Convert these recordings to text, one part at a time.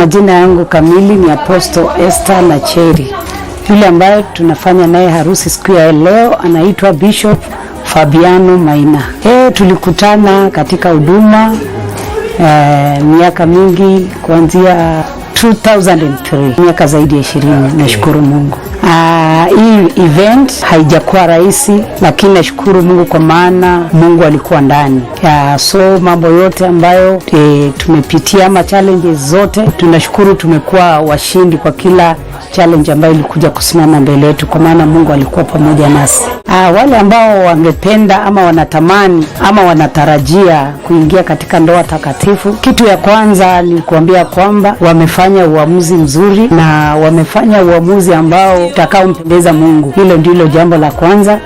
Majina yangu kamili ni Apostle Esther Nacheri. Yule ambaye tunafanya naye harusi siku ya leo anaitwa Bishop Fabiano Maina. Tulikutana katika huduma miaka mingi kuanzia 2003, miaka zaidi ya 20. Nashukuru Mungu. Hii event haijakuwa rahisi, lakini nashukuru Mungu kwa maana Mungu alikuwa ndani. So mambo yote ambayo tumepitia ama challenges zote, tunashukuru tumekuwa washindi kwa kila challenge ambayo ilikuja kusimama mbele yetu, kwa maana Mungu alikuwa pamoja nasi. Wale ambao wangependa ama wanatamani ama wanatarajia kuingia katika ndoa takatifu, kitu ya kwanza ni kuambia kwamba wamefanya uamuzi mzuri na wamefanya uamuzi ambao utakaompendeza Mungu. Hilo ndilo jambo la kwanza,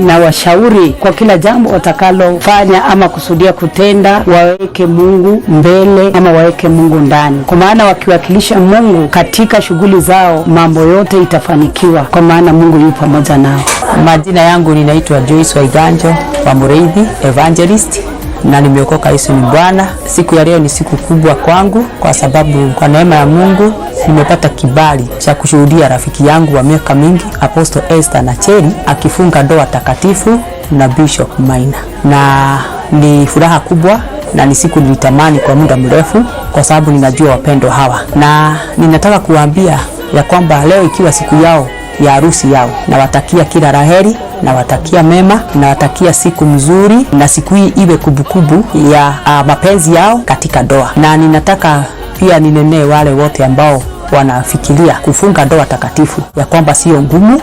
na washauri kwa kila jambo watakalofanya ama kusudia kutenda, waweke Mungu mbele ama waweke Mungu ndani, kwa maana wakiwakilisha Mungu katika shughuli zao, mambo yote itafanikiwa, kwa maana Mungu yupo pamoja nao. Majina yangu ninaitwa Joyce Waiganjo wa Mureithi Evangelist, na nimeokoka. Yesu ni Bwana. Siku ya leo ni siku kubwa kwangu, kwa sababu kwa neema ya Mungu nimepata kibali cha kushuhudia rafiki yangu wa miaka mingi Apostle Esther Nacheri akifunga ndoa takatifu na Bishop Maina, na ni furaha kubwa na ni siku nilitamani kwa muda mrefu, kwa sababu ninajua wapendo hawa, na ninataka kuambia ya kwamba leo ikiwa siku yao ya harusi yao, na watakia kila laheri, na watakia mema, na watakia siku mzuri, na siku hii iwe kumbukumbu ya mapenzi yao katika ndoa. Na ninataka pia ninenee wale wote ambao wanafikiria kufunga ndoa takatifu ya kwamba sio ngumu.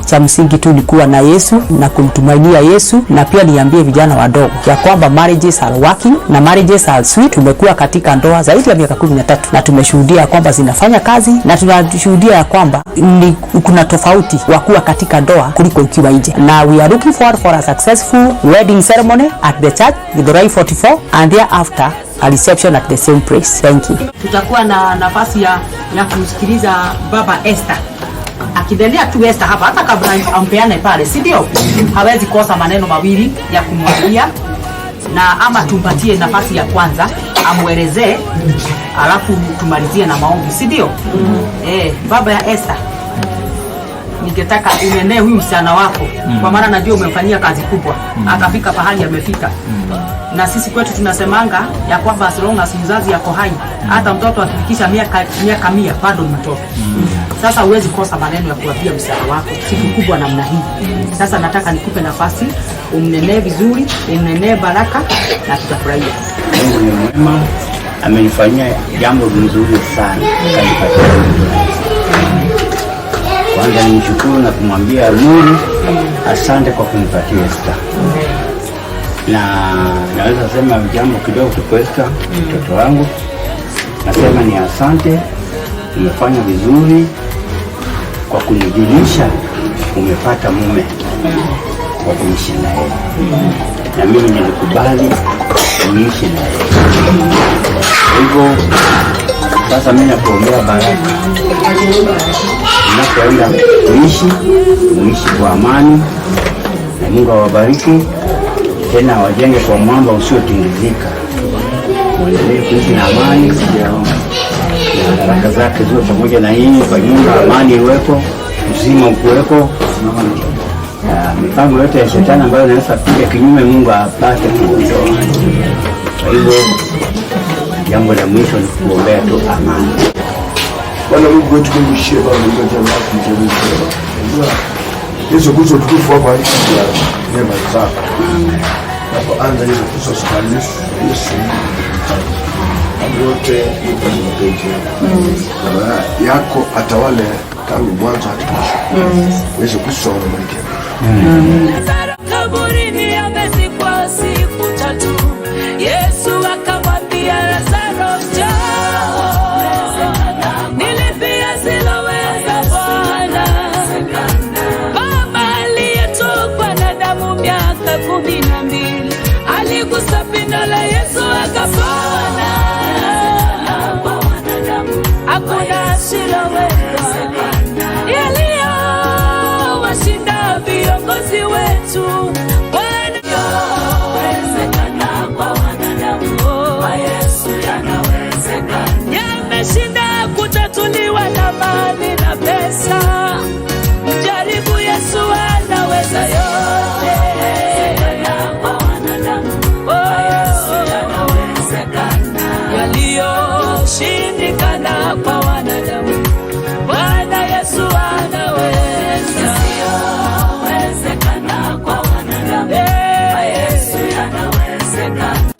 Cha msingi tu ni kuwa na Yesu na kumtumainia Yesu, na pia niambie vijana wadogo ya kwamba marriages are working na marriages are sweet. Tumekuwa katika ndoa zaidi ya miaka 13 na tumeshuhudia kwamba zinafanya kazi, na tunashuhudia ya kwamba kuna tofauti wa kuwa katika ndoa kuliko ukiwa nje. Na we are looking forward for a successful wedding ceremony at the church Githurai 44 and thereafter a reception at the same place. Thank you. Tutakuwa na nafasi ya kusikiliza Baba Esther akiendelea tu Esther hapa, hata kabla ampeane pale, si ndio? Hawezi kosa maneno mawili ya kumwambia, na ama tumpatie nafasi ya kwanza amuelezee, alafu tumalizie na maombi, si ndio? Baba ya Esther, ningetaka unenee huyu msichana wako, kwa maana najua umemfanyia kazi kubwa akafika pahali amefika. Na sisi kwetu tunasemanga ya kwamba as long as mzazi yako hai, hata mtoto akifikisha miaka 100 bado ni mtoto. Sasa huwezi kosa maneno ya kuambia msichana wako siku kubwa namna hii. Sasa nataka nikupe nafasi umnenee vizuri, umnenee baraka, na tutafurahia. Mungu ni mwema, amenifanyia jambo nzuri sana katika kwanza nimshukuru na kumwambia Mungu asante kwa kunipatia Esther. Na naweza sema jambo kidogo kwa Esther, mtoto wangu. Nasema ni asante, umefanya vizuri kwa kunijulisha umepata mume wa kuishi naye. Na mimi nilikubali kuishi naye. Hivyo sasa mimi nakuombea baraka. Unapoenda kuishi kwa amani, na Mungu awabariki tena, wajenge kwa mwamba usiotingizika. Muendelee kuishi na amani, na baraka zake ziwe pamoja na yeye. Kwa nyumba amani iwepo, uzima ukuwepo, mipango yote ya shetani ambayo inaweza kuja kinyume Mungu apate kuondoa. Kwa hivyo jambo la mwisho ni kuombea tu amani. Bwana Mungu wetu, kumshie Baba Mungu jamaa kumtumikia. Yesu Kristo tukufu hapa hivi ya neema zako. Napoanza Yesu Kristo sikanisi Yesu. Yote yuko ni mapenzi yako atawale tangu mwanzo hadi mwisho. Yesu Kristo anabariki. Kaburini amezikwa siku 3. Yesu akamwambia Lazaro, njoo. Nilifia siloweza Bwana. Baba aliyetokwa na damu miaka 12 aligusa pindo la Yesu akapona. Hakuna siloweza yaliyo washinda viongozi wetu. Yawezekana kwa wanadamu, kwa Yesu yanawezekana. yote kwa wanadamu, kwa Yesu yanawezekana. Yaliyoshindikana kwa wanadamu, Bwana Yesu anaweza. Yasiyowezekana kwa wanadamu, kwa Yesu yanawezekana.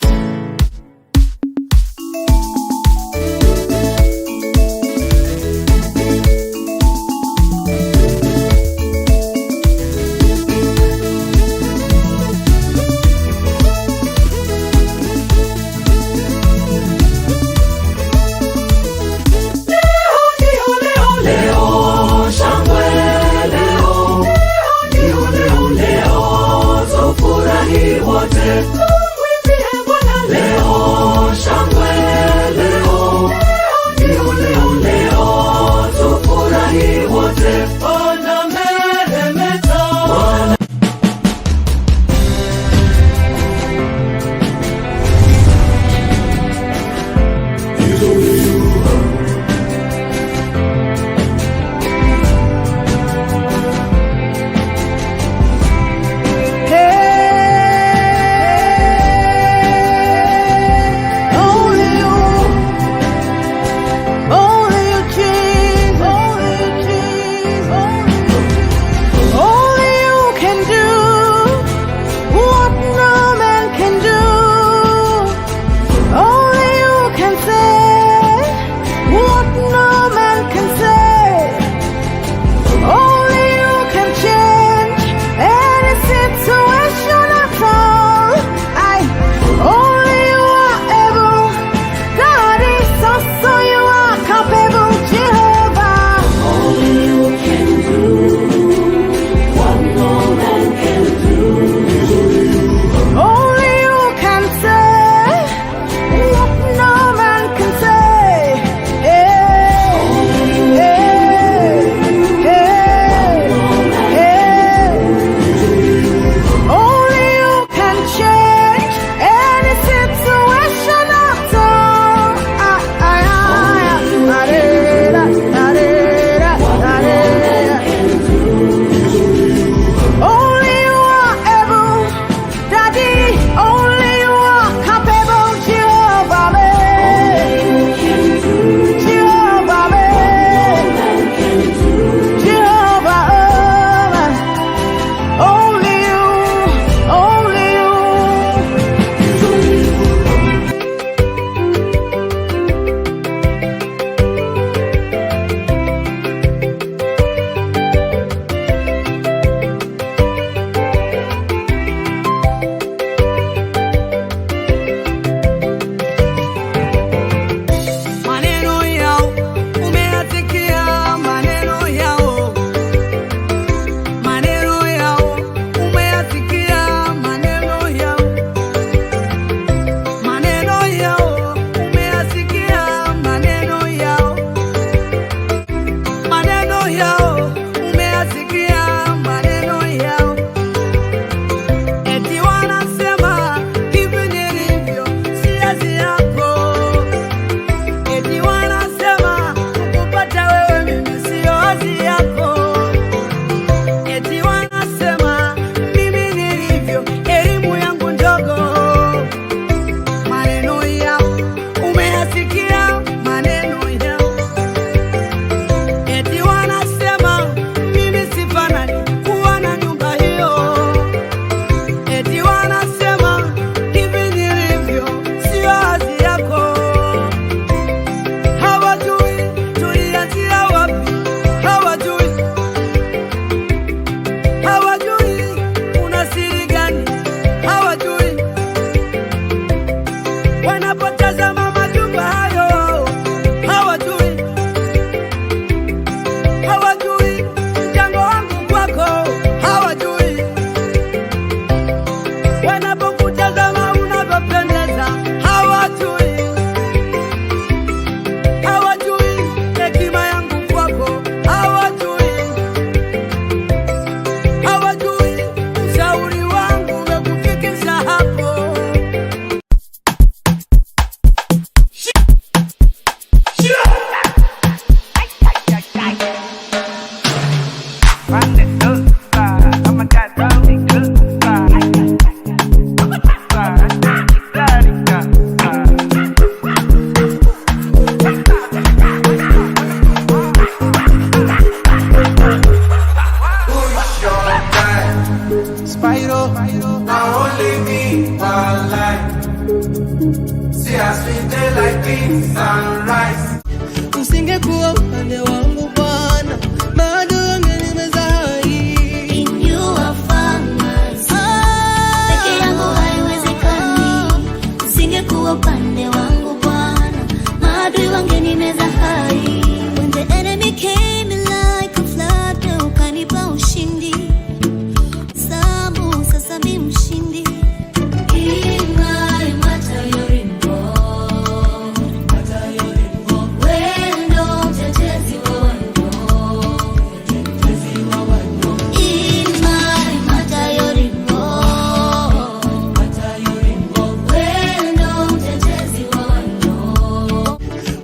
Spyro. Now only me one life. See us with day like this sunrise. Usingekuwa upande wangu Bwana, bado ungenimeza hai. In you I found myself. Peke yangu haiwezekani. Usingekuwa upande wangu Bwana, maadui wangenimeza hai. When the enemy came in like a flood, ukanipa ushindi. Samu sasa mimi mshindi.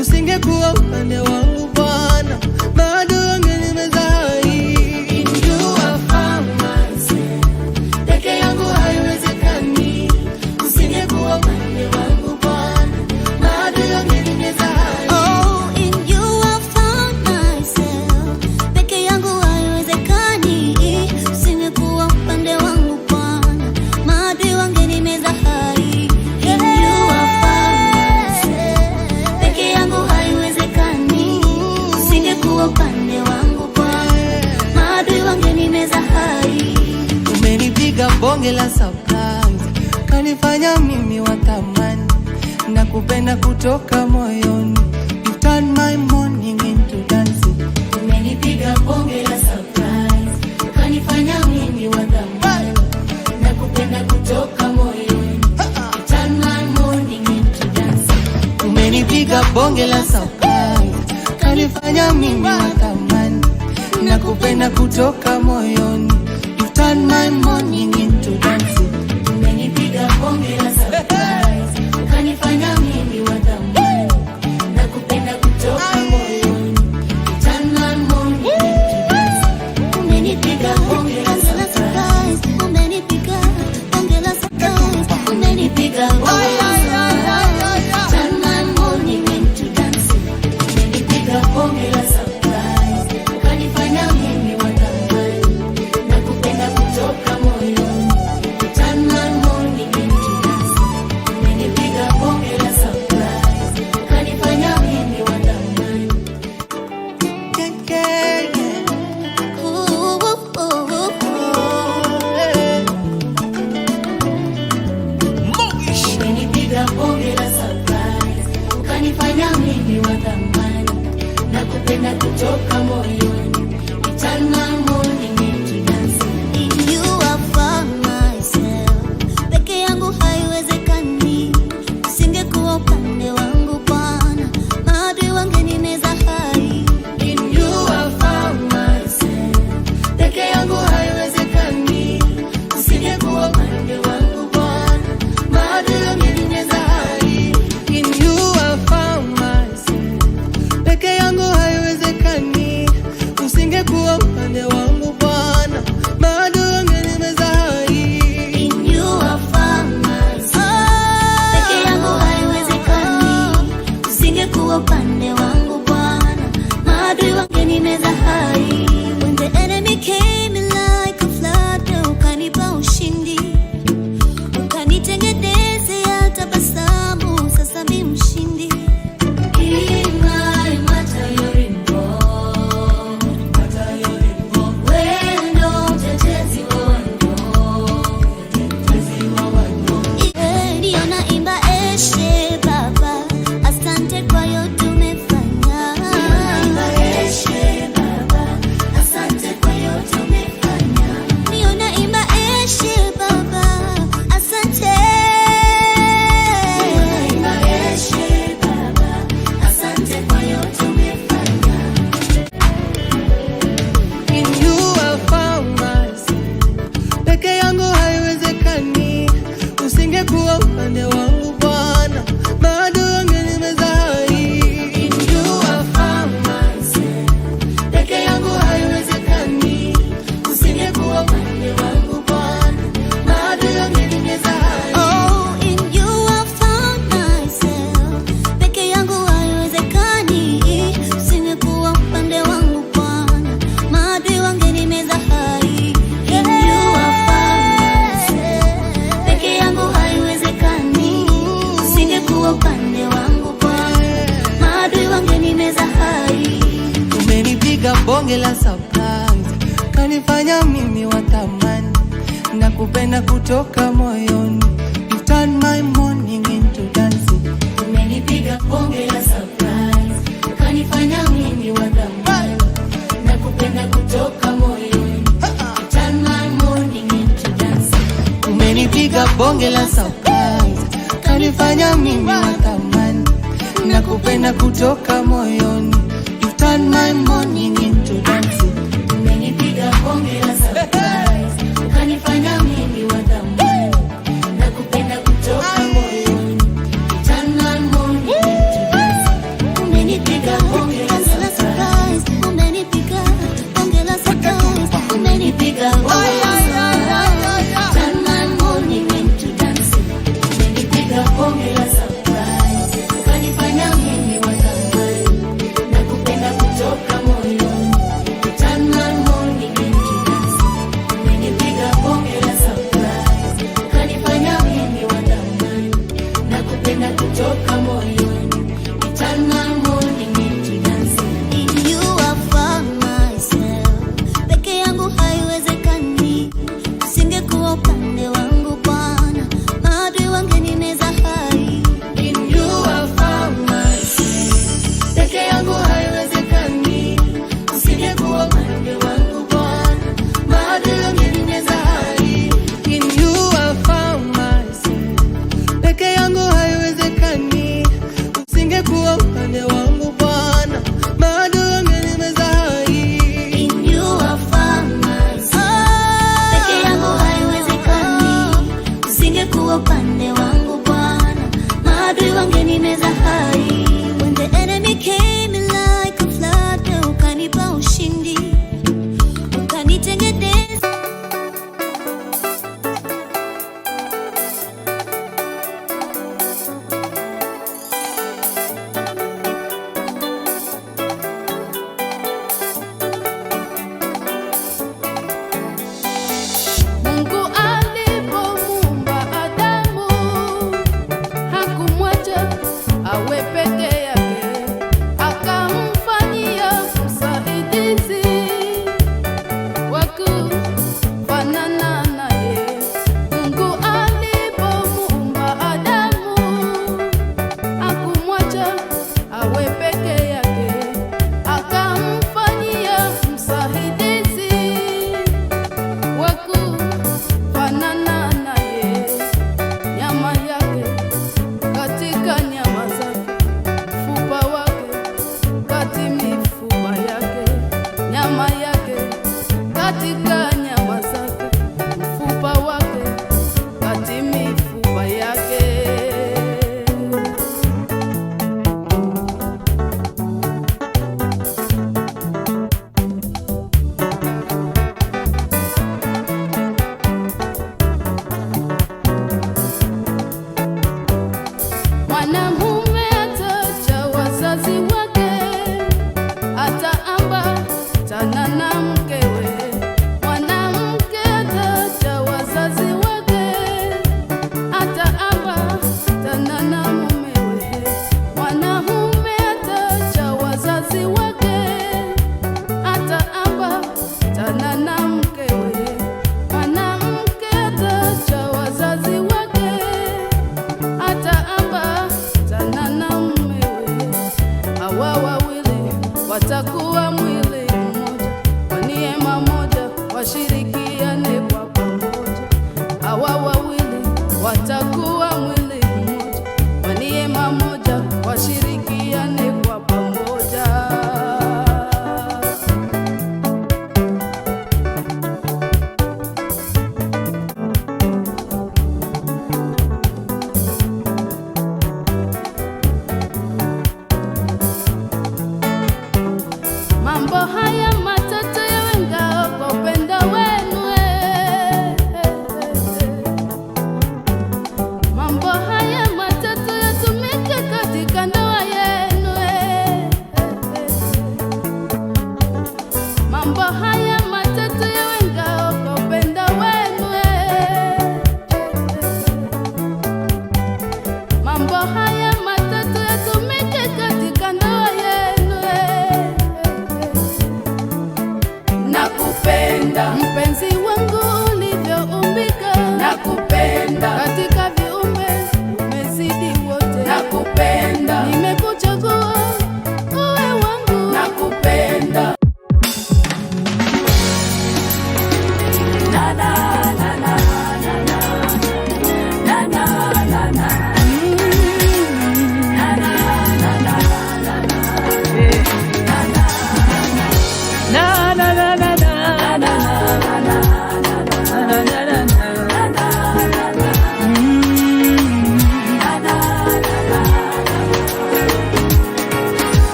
Usingekuwa upande wangu Bwana, bado ungenimeza hai. In you I found myself. Peke yangu haiwezekani. Usingekuwa upande wangu Bwana, bado ungenimeza hai. Oh, in you I found myself. Peke yangu haiwezekani. Usingekuwa upande wangu Bwana, bado ungenimeza hai. In you I found myself. Peke yangu haiwezekani. Usingekuwa upande wangu Bwana, maadui wangenimeza hai. Umenipiga bonge la surprise, kanifanya mimi wa thamani, na kupenda kutoka moyoni. You turn my morning into dancing. Umenipiga bonge la surprise, kanifanya mimi wa thamani, na kupenda kutoka moyoni. Turn my morning into dancing. Umenipiga bonge la surprise, kanifanya mimi wa thamani, na kupenda kutoka moyoni. You turn my morning into dancing. Umenipiga bonge la surprise, kanifanya mimi wa thamani, na kupenda kutoka moyoni. Turn my morning into dancing. Umenipiga bonge la surprise, umenipiga bonge la surprise, umenipiga bonge la surprise. Turn my morning into dancing. Umenipiga bonge la surprise, kanifanya mimi wa thamani, na kupenda kutoka moyoni. Turn my morning into dancing. Umenipiga bonge la surprise, kanifanya mimi wa thamani. Yeah, yeah, yeah. Ooh, ooh, ooh, ooh. Umenipiga bonge la surprise, ukanifanya mimi wa thamani, na kupenda kutoka moyoni. Turn my morning into dancing. In you I found myself. Peke yangu haiwezekani. Usingekuwa upande wangu Bwana, maadui wangenimeza hai. In you I found myself. Peke yangu haiwezekani. Usingekuwa upande wangu Bwana, maadui wangenimeza hai. In you I found myself. Peke yangu haiwezekani. Usingekuwa upande wangu Bwana, bado ungenimeza hai. In you I found myself. Peke yangu haiwezekani. Usingekuwa upande wangu Bwana, maadui wangenimeza hai. When the enemy came in like a flood, ukanipa ushindi. Ukanitengenezea tabasamu, sasa mimi mshindi. Ndio naimba eshe Baba, asante kwa yote umefanya. Eshe Baba, asante kwa yote umefanya. Ndio naimba eshe Baba, asante. Naimba eshe Baba, asante kwa yote umefanya. In you I found myself. Peke yangu haiwezekani. Usingekuwa upande wangu Bwana, bado ungenimeza hai. In you I found myself. Peke yangu haiwezekani. Usingekuwa upande wangu Bwana, maadui wangenimeza hai. Oh, in you I found myself. Peke yangu haiwezekani. Usingekuwa upande wangu Bwana, maadui wangenimeza hai. In you I found nakupenda kutoka moyoni. You turn my morning into dancing. Umenipiga bonge la surprise, ukanifanya mimi wa thamani, nakupenda kutoka moyoni. You turn my morning into dancing. Umenipiga bonge la surprise, kanifanya mimi wa thamani, nakupenda kutoka moyoni. You turn my morning into dancing. Umenipiga bonge la surprise, ukanifanya mimi wa thamani, nakupenda kutoka moyoni. You turn my morning into dancing. Umenipiga bonge la surprise, umenipiga bonge la surprise, umenipiga bonge la surprise. Turn my morning into dance.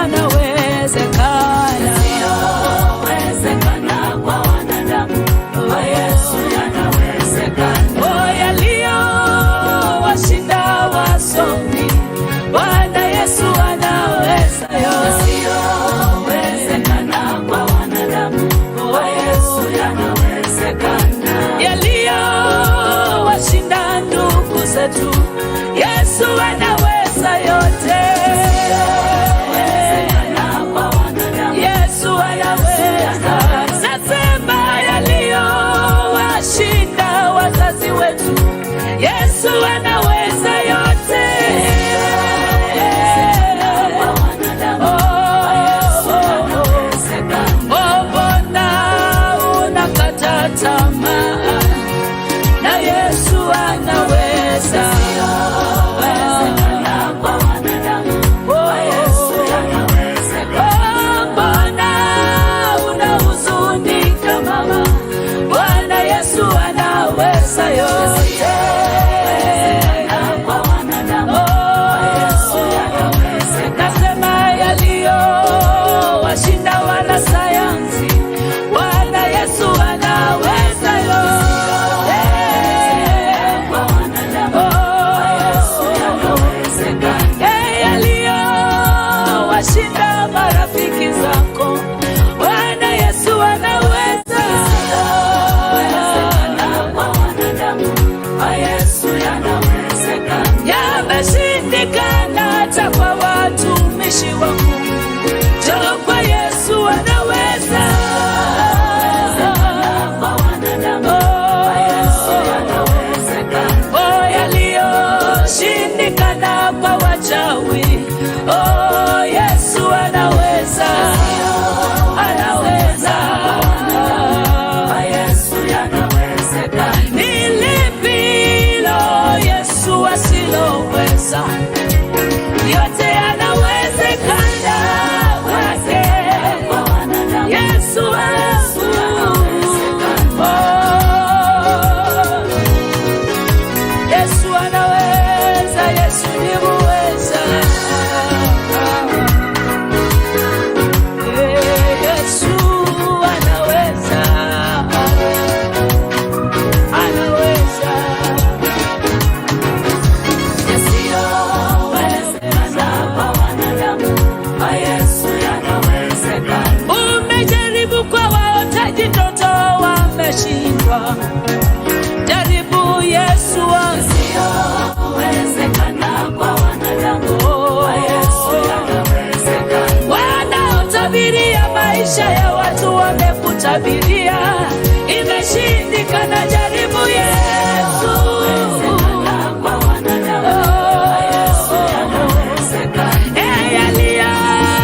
yanawezekana. Yasiyowezekana kwa wanadamu, kwa Yesu yanawezekana. Oh, yaliyowashinda wasomi, Bwana Yesu anaweza yote. Yasiyowezekana kwa wanadamu, kwa Yesu yanawezekana. Yaliyowashinda ndugu zetu, Yesu anaweza yote. Yesu anaweza. Nasema yaliyowashinda wazazi wetu, Yesu anaweza yote. Mbona unakata tamaa? Na Yesu anaweza. Mbona unahuzunika mama? Bwana Yesu anaweza yote. Nasema yaliyowashinda wanasayansi, Bwana Yesu anaweza yote. Yaliyowashinda marafiki zako, Bwana Yesu anaweza. Yameshindikana hata kwa watumishi wa Mungu, njoo kwa Yesu anaweza. Oh, yaliyoshindikana kwa wachawi, oh, Yesu anaweza. Anaweza. Ni lipi hilo Yesu asiloweza? Yote yanawezekana kwake Yesu. Yesu anaweza. Yesu ni muweza. Yesu anaweza. Anaweza. Umejaribu kwa waotaji ndoto wameshindwa. Jaribu Yesu. Wanaotabiria maisha ya watu wamekutabiria, imeshindikana. Jaribu Yesu.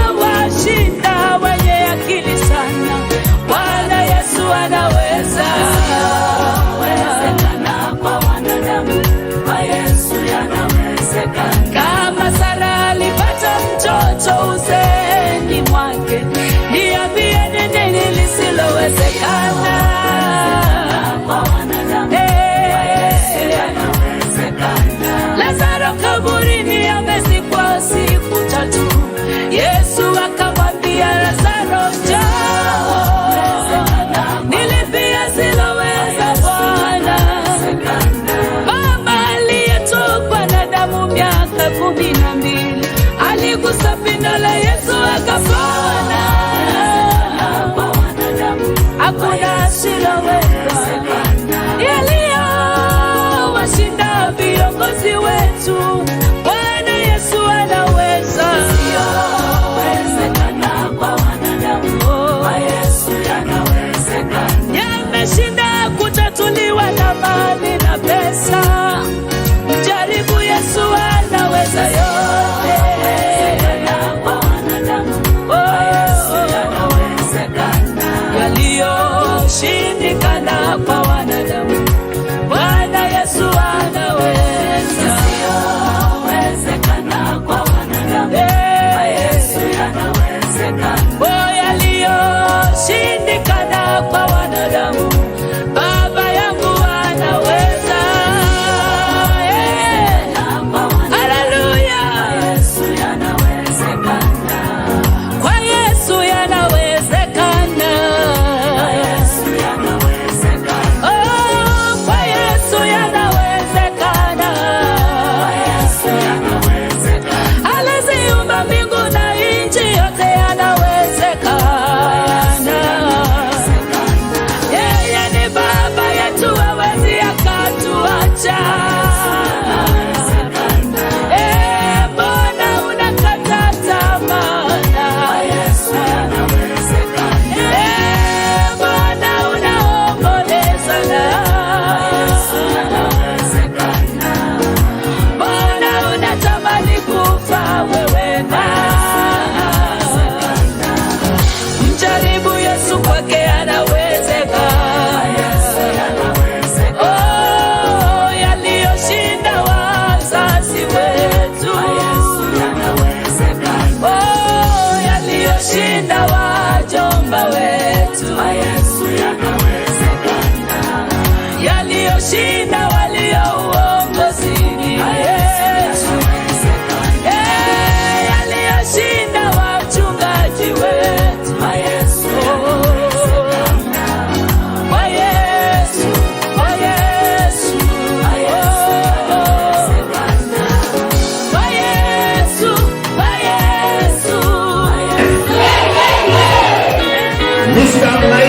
Yaliyowashinda wenye akili sana, Bwana Yesu anaweza. Kama Sara alipata mtoto uzeeni mwake, niambie nini lisilowezekana? Lazaro kaburini amezikwa siku 3. Yesu akamwambia Lazaro, njoo. Nilipia siloweza Bwana. Mama aliyetokwa na damu miaka 12 aligusa pindo la Yesu akapona. Hakuna asiloweza. Yaliyowashinda viongozi wetu, Bwana Yesu anaweza. Yameshinda kutatuliwa na mali na pesa, mjaribu Yesu anaweza yote. Yaliyoshindikana kwa wanadamu, Bwana Yesu anaweza. Yaliyoshindikana kwa wanadamu, Baba yangu anaweza. Haleluya.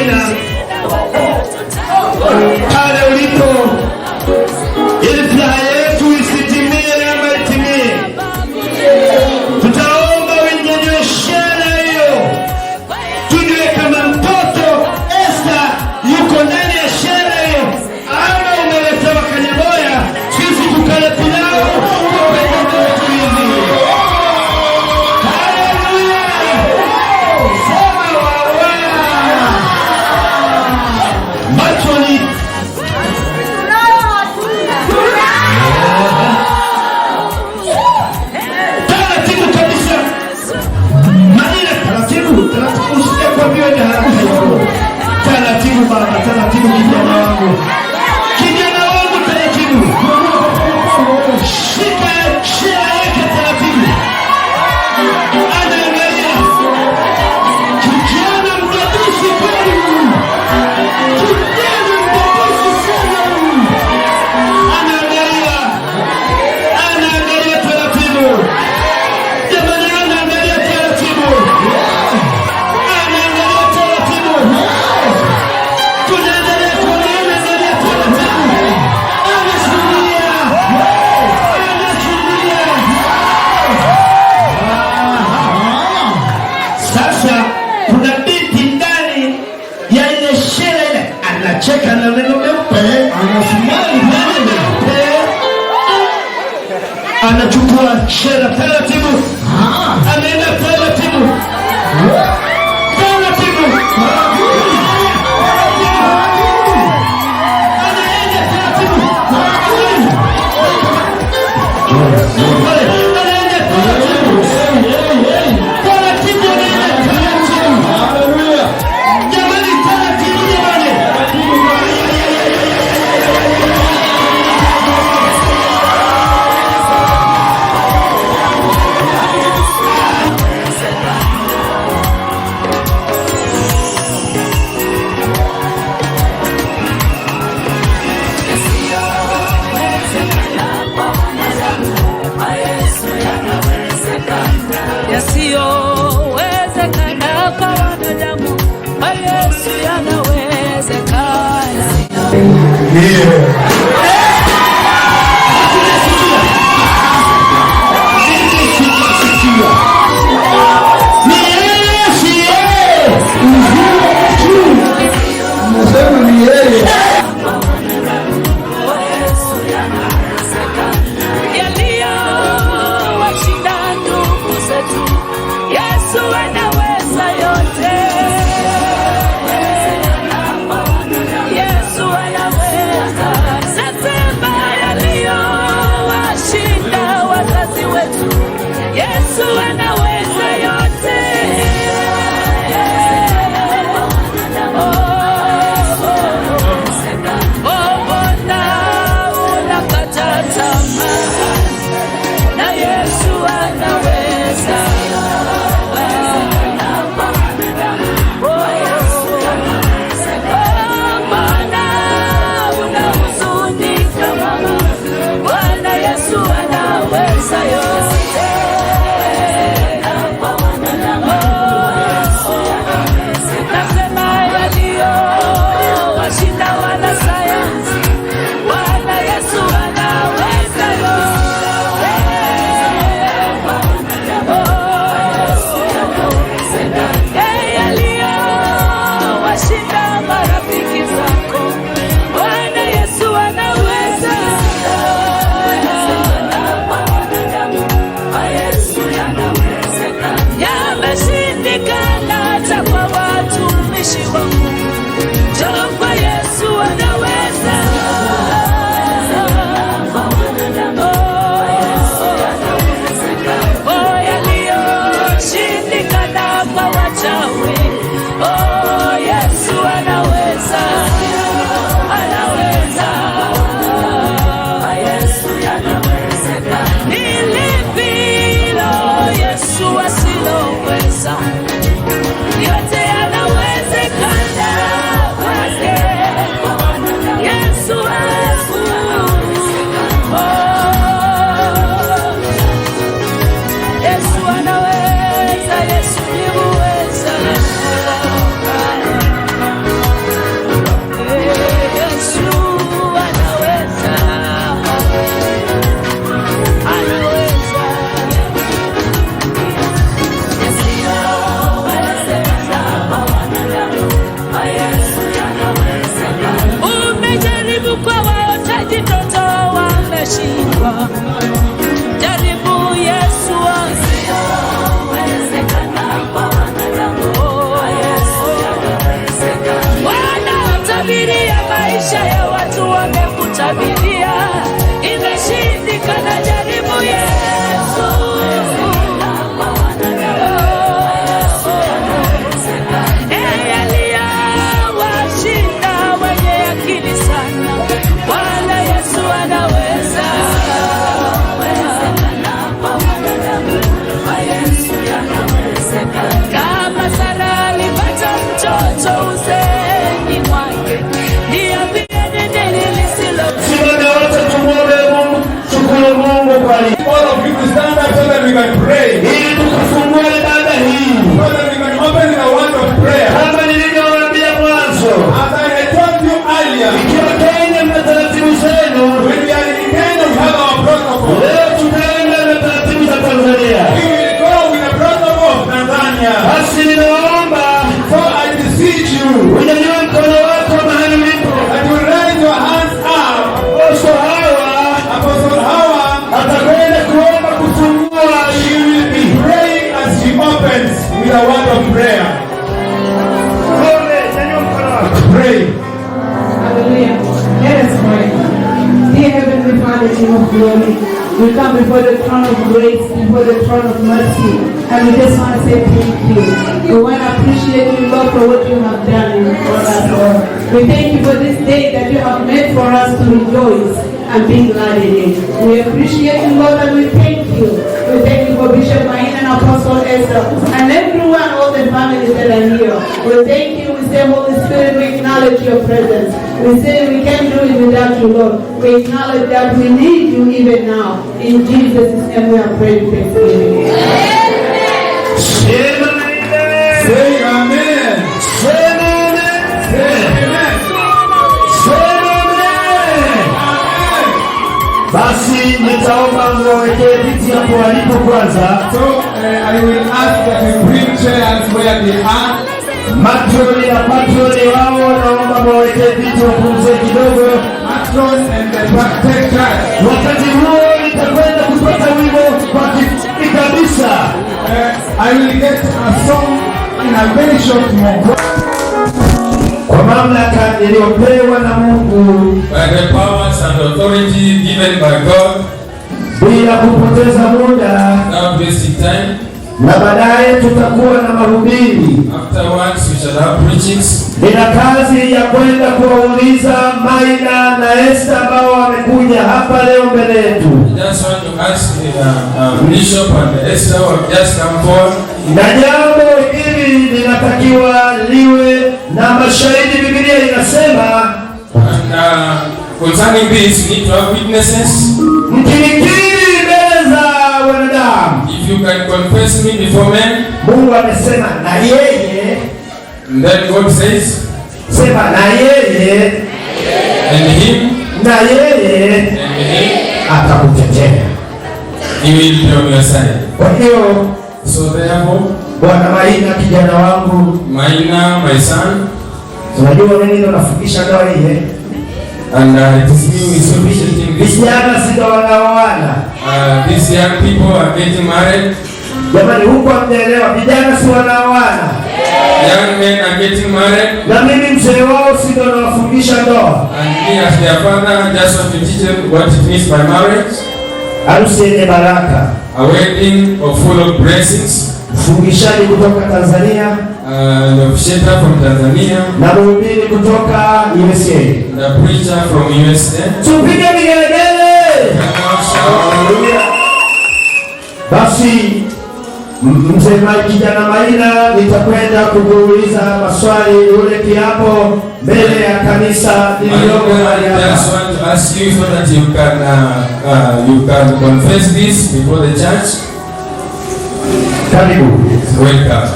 Maina, pale ulipo, ili furaha yetu isitimie ama itimie, tutaomba unyonyeshane hiyo, tujue kama mtoto Esther yuko ndani ya sherehe hiyo, ama umeletewa Kanyaboya, sisi tukale pilau kwa mtoto hizi. Haleluya! Sema wawa! Machoni taratibu kabisa. Manina taratibu, usije kuambiwa ni haraka hiyo. Taratibu baba, taratibu kijana wangu. Kijana wangu taratibu. Shika yake taratibu. Anaangalia. Kijana mdadusi kweli. Kijana mdadusi sana. Anaangalia taratibu. Jamani, anaangalia taratibu. Anaangalia taratibu. Tunaendelea kuangalia taratibu. Anashuhudia. Sasa kuna binti ndani ya ile sherehe ile anacheka na neno meupe, anasumali neno meupe, anachukua sherehe taratibu, anaenda taratibu, taratibu, anaenda taratibu, yasiyowezekana kwa wanadamu, kwa Yesu yanawezekana. Yaliyowashinda ndugu zetu, Yesu anaweza yote. Yesu anaweza. Nasema yaliyowashinda wazazi wetu, Yesu anaweza yote. Mbona unakata tamaa? Na Yesu anaweza. Mbona unahuzunika mama? Bwana Yesu anaweza yote. a word of prayer. Pray. Hallelujah. Let us pray. Dear Heavenly Father, King of glory, we come before the throne of grace, before the throne of mercy, and we just want to say thank you. We want to appreciate you, Lord, for what you have done for us, Lord. We thank you for this day that you have made for us to rejoice and be glad in it. We appreciate you, Lord, and we thank you. We thank you for Bishop Maina and Apostle Esther and everyone, all the families that are here. We thank you. We say, Holy Spirit, we acknowledge your presence. We say we can't do it without you, Lord. We acknowledge that we need you even now. In Jesus' name we are praying thanksgiving. Say amen. Say amen. Say amen. Say amen. Basi nitaomba mwekee viti hapo walipo kwanza. So I will ask that you bring chairs where they are. Matroni na patroni wao naomba mwekee viti wapumzike kidogo. Matron and the protector. Wakati huo nitakwenda kupata wimbo kwa kifupi kabisa. I will get a song in a very short moment. Kwa mamlaka iliyopewa na Mungu, By the powers and authority given by God, bila kupoteza muda, without wasting time. na baadaye tutakuwa na mahubiri. Afterwards we shall have preachings. Nina kazi ya kwenda kuwauliza Maina na Esther ambao wamekuja hapa leo mbele yetu. I just want to ask Bishop and Esther who have just come forward. Na jambo hili linatakiwa liwe na mashahidi. Biblia inasema, And concerning this, we need to have witnesses. mkinikiri mbele za wanadamu, If you can confess me before men, Mungu amesema na yeye, and then God says, sema na yeye, and him, na yeye and him, atakutetea. he will be on your side. Kwa hiyo So therefore, Bwana Maina, kijana wangu, Maina, my son, unajua mimi ndo nafikisha ndoa hii. and it is me who is officiating this. Vijana sio wanaoana. These young people are getting married. Jamani, huko hamjaelewa, vijana si wanaoana. Young men are getting married. Na mimi mzee wao si ndo nawafundisha ndoa. And me as their father just want to teach them what it means by marriage. Harusi yenye baraka. A wedding full of blessings. Mfungishaji kutoka Tanzania, The officiator from Tanzania. na mhubiri kutoka USA. The preacher from USA. Tupige vigelegele. Haleluya. Basi msema kijana Maina, nitakwenda kukuuliza maswali ule kiapo mbele ya kanisa lililoko mahali I just hapa. want to ask you so that you can confess this before the church. Karibu. Welcome.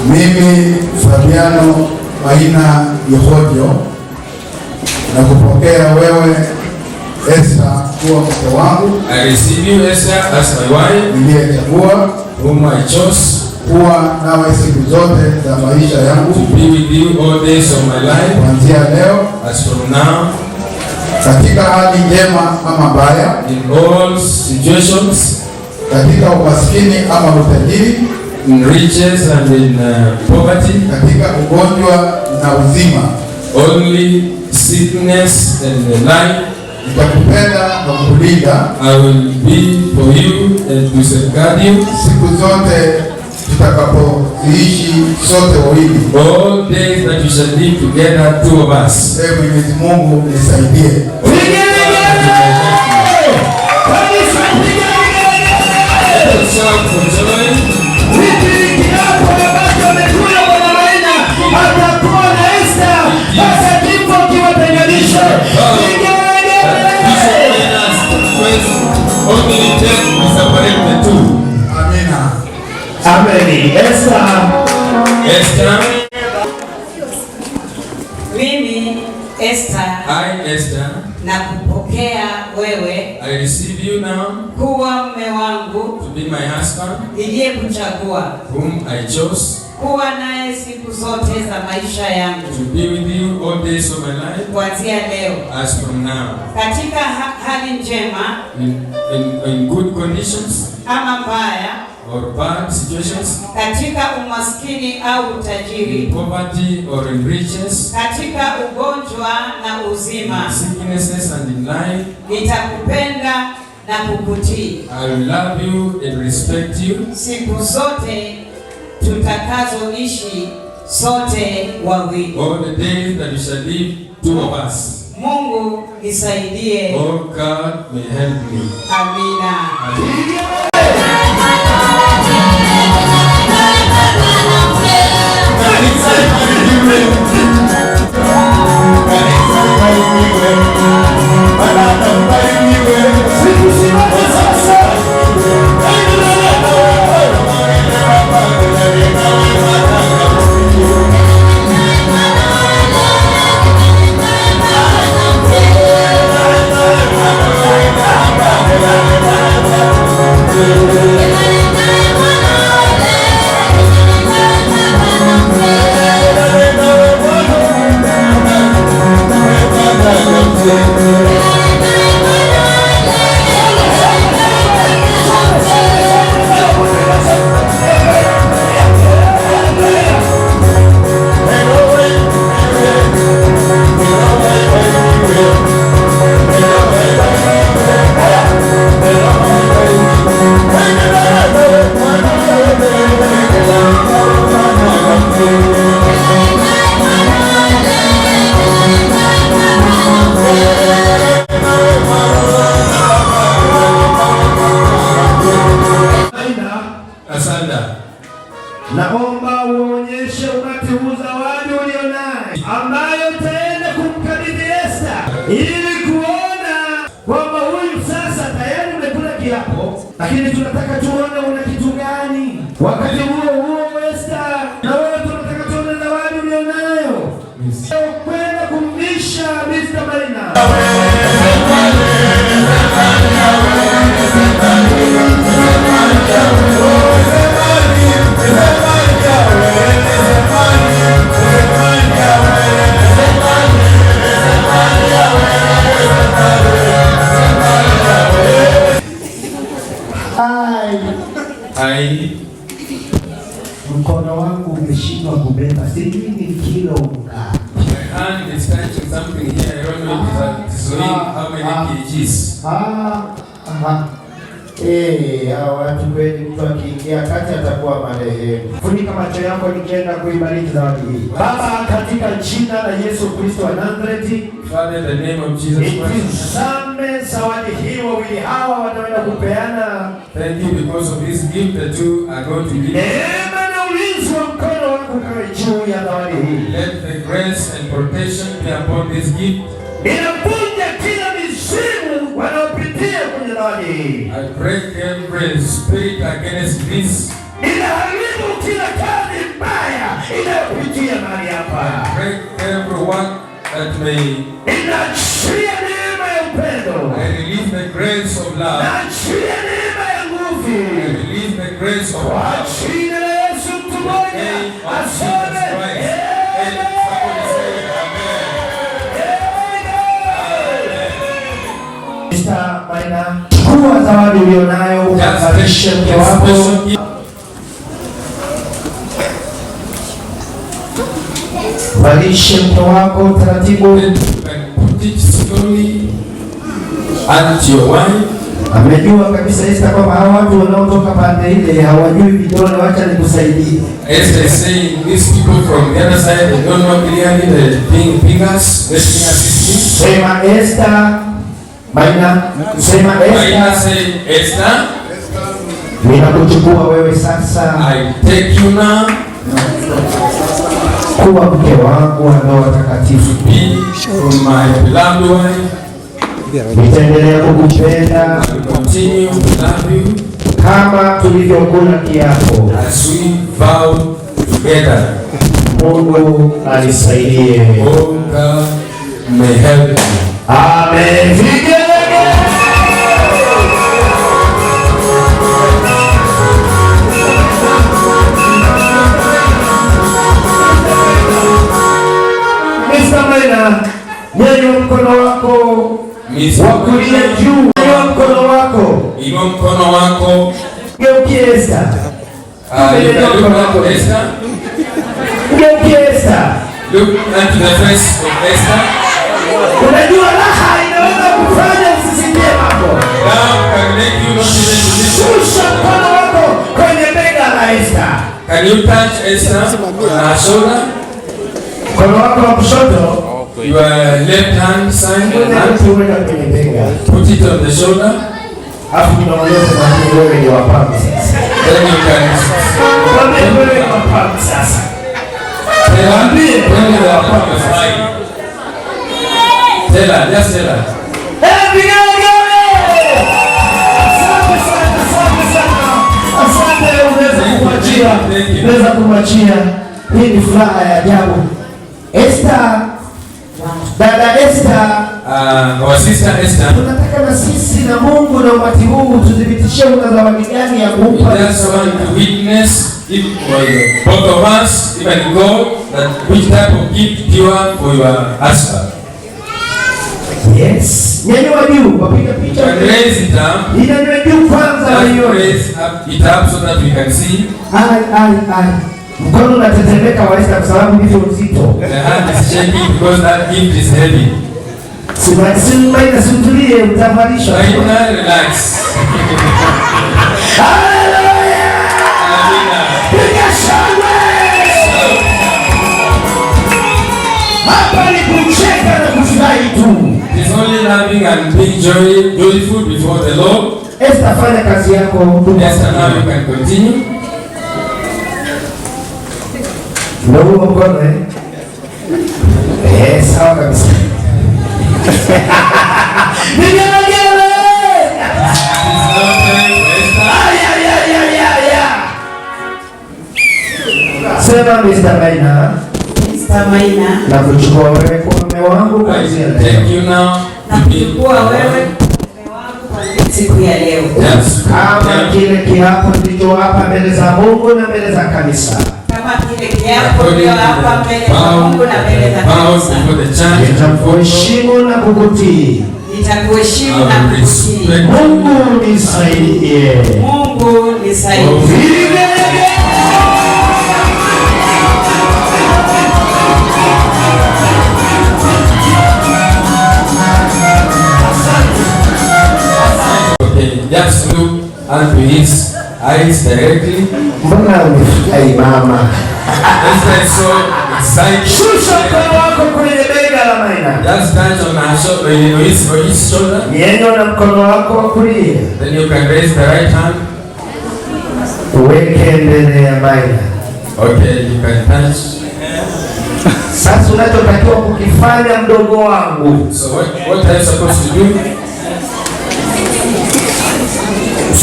Mimi Fabiano Maina Yehodio na kupokea wewe Esther kuwa mke wangu. I receive you, Esther, as my wife, niliyechagua, whom I chose, kuwa nawe siku zote za maisha yangu, to be with you all days of my life, kuanzia leo, as from now, katika hali njema ama mbaya, in all situations, katika umaskini ama utajiri, in riches and in poverty, katika ugonjwa na uzima, only sickness and life. Nitakupenda na kukulinda. I will be for you and to safeguard you siku zote tutakapoishi sote wawili. All days that we shall live together, two of us. Ee Mwenyezi Mungu nisaidie. Only death will separate the two. Amina. Amen. Esther. Esther. Mimi Esther. I Esther. Na kupokea wewe. I receive you now. Kuwa mume wangu. To be my husband. Niliyekuchagua. Whom I chose. Kuwa naye siku zote za maisha yangu. To be with you all days of my life. Kuanzia leo. As from now. Katika hali njema. In good conditions. Ama mbaya. or bad situations, katika umaskini au utajiri, in poverty or in riches, katika ugonjwa na uzima, sicknesses and in life, nitakupenda na kukutii. I will love you and respect you. Siku zote tutakazoishi sote wawili. All the days that we shall live, two of us. Mungu nisaidie. Oh God, may help me. Amina. Naomba uonyeshe umati huu zawadi ulionayo ambayo utaenda kumkabidhi Esther, ili kuona kwamba huyu sasa tayari umekula kiapo, lakini tunataka tuone una kitu gani. Wakati huo Esther, na wewe tunataka tuone zawadi ulionayo kwenda kumlisha Mr. Maina. Mkono wangu umeshindwa kubeba, sijui ni kilo ngapi. My hand is touching something here. I don't know if it's weighing how many kgs. Hawa watu kweli, mtu akiingia kati atakuwa marehemu. Funika macho yako nikienda kuibariki zawadi hii. Baba, katika jina la Yesu Kristo wa Nazareti, Father, in the name of Jesus Christ, same zawadi hii wawili hawa wanaenda kupeana. thank you because of this gift that you are going to give. Neema na ulinzi wa mkono wako kawe juu ya zawadi hii. Let the grace and protection be upon this gift. Ninavunja kila mizimu wanaopitia kwenye zawadi hii. I break every spirit against this. Ninaharibu kila kazi mbaya inayopitia mahali hapa. I break everyone that may. Ninaachia neema ya upendo. I release the grace of love. Naachia neema ya nguvu. I release the grace of Kwa love. jina la Yesu mtu mmoja asome. Mr. Maina, chukua zawadi ulionayo ukavalishe mke wako. Valishe mke wako taratibu. Put it slowly and your wife. Amejua kabisa Esther kwamba hawa watu wanaotoka pande ile hawajui vidole, wacha nikusaidie. Esther is saying these people from the other side, they don't know clearly the fingers. Let me assist you. Sema Esther. Maina, sema Esther. Maina say Esther. Ninakuchukua wewe sasa. I take you now. Kuwa mke wangu wa ndoa takatifu. Be my beloved wife. Nitaendelea kukupenda. I will continue to love you. Kama tulivyokula kiapo. As we vow together. Mungu anisaidie. Oh God, may help me. Amen. Mr. Maina, nyanyua mkono wako wa kulia juu. Nyanyua mkono wako. Inua mkono wako. Geukie Esther. You can look at Esther. Geukie Esther. Look into the face of Esther. Unajua raha inaweza kufanya usisikie mambo. Now can make you not even to listen. Shusha mkono wako kwenye bega la Esther. Can you touch Esther on her shoulder? Mkono wako wa kushoto. Your left hand side. Unaweka kwenye bega. Put it on the shoulder. Afu tunaongeza na wewe ni wapamu sasa. Then you can. Wewe ni wapamu sasa. Tell her, just tell her. Unaweza kumwachia. Hii ni furaha ya ajabu. Esther, dada Esther, our sister Esther, tunataka na sisi na Mungu na umati huu tudhibitishie una zawadi gani ya kumpa. We just want to witness if both of us, even God, that which type of gift you are for your husband. Yes. Nyanyua juu, wapiga picha. Raise it up. Nyanyua juu kwanza hiyo. Raise it up so that we can see. Ai. Mkono unatetemeka wa Esther kwa sababu ndivyo uzito. The hand is shaking because that gift is heavy. Simtulie, utavalishwa. Relax. Hallelujah! Piga shangwe! Hapa ni kucheka na kufurahi tu. It is only loving and being joyful before the Lord. Esther, fanya kazi yako. Esther, now you can continue. Ndio mkono sawa kabisa. Sema Mr. Maina. Mr. Maina. Na kuchukua wewe kwa mume wangu kuanzia leo. Thank you now. Na kuchukua wewe mume wangu kwa siku ya leo. Yes. Kama kile kiapo ndicho hapa mbele za Mungu na mbele za kanisa. Kama kile kiapo ndio hapa mbele za Mungu na mbele za kanisa. Nitakuheshimu na kukutii. Nitakuheshimu na kukutii. Mungu nisaidie. Mungu nisaidie. Just look into his eyes directly. Mbona umefurahi mama? Esther is so excited. Shusha mkono wako kwenye bega la Maina. Just touch on her shoulder, his shoulder. Nyanyua na mkono wako wa kulia. Then you can raise the right hand. Uweke mbele ya Maina. Okay, you can touch. Sasa unachotakiwa kukifanya mdogo wangu. So what are you supposed to do?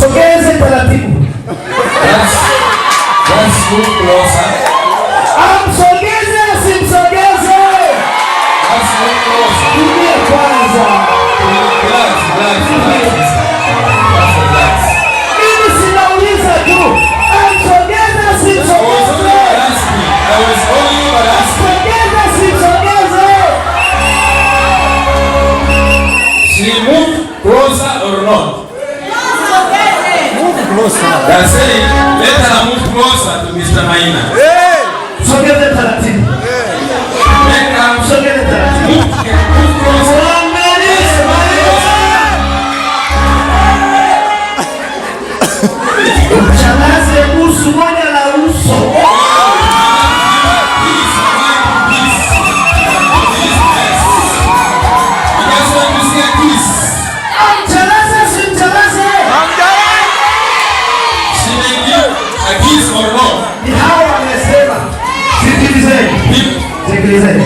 Sogeze taratibu. Just move closer. Amsogeze asimsogeze. Just move closer. Tulie kwanza. Relax. Mimi sinauliza tu. Amsogeze asimsogeze. I was only asking. Sogeze asimsogeze. She moved closer or not? That's it. Let her move closer to Mr. Maina. Sogeze taratibu. Let her Sogeze taratibu. move closer. Chalaze busu moja la uso. Sikilizeni.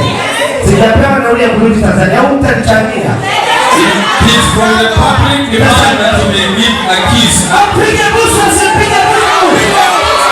Sitapewa nauli ya kurudi Tanzania au mtanichangia? It's from the public demand that you may give a kiss. Apige busu asipige busu. Piga busu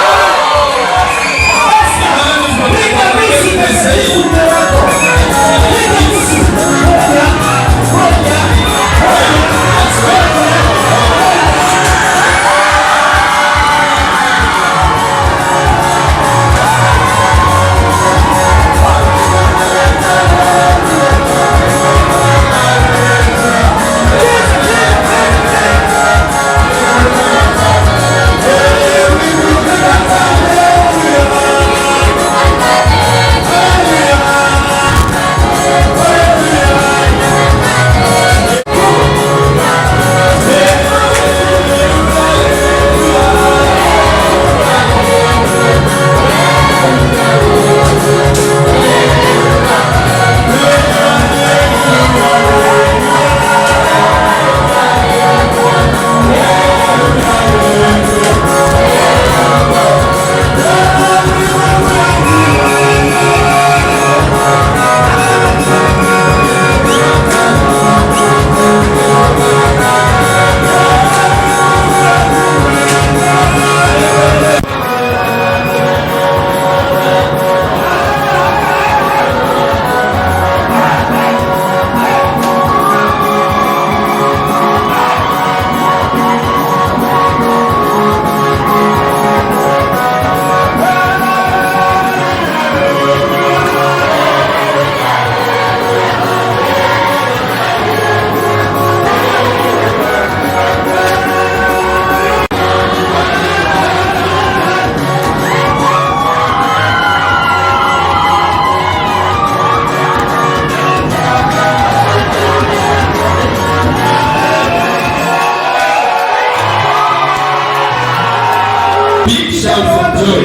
big shout of joy.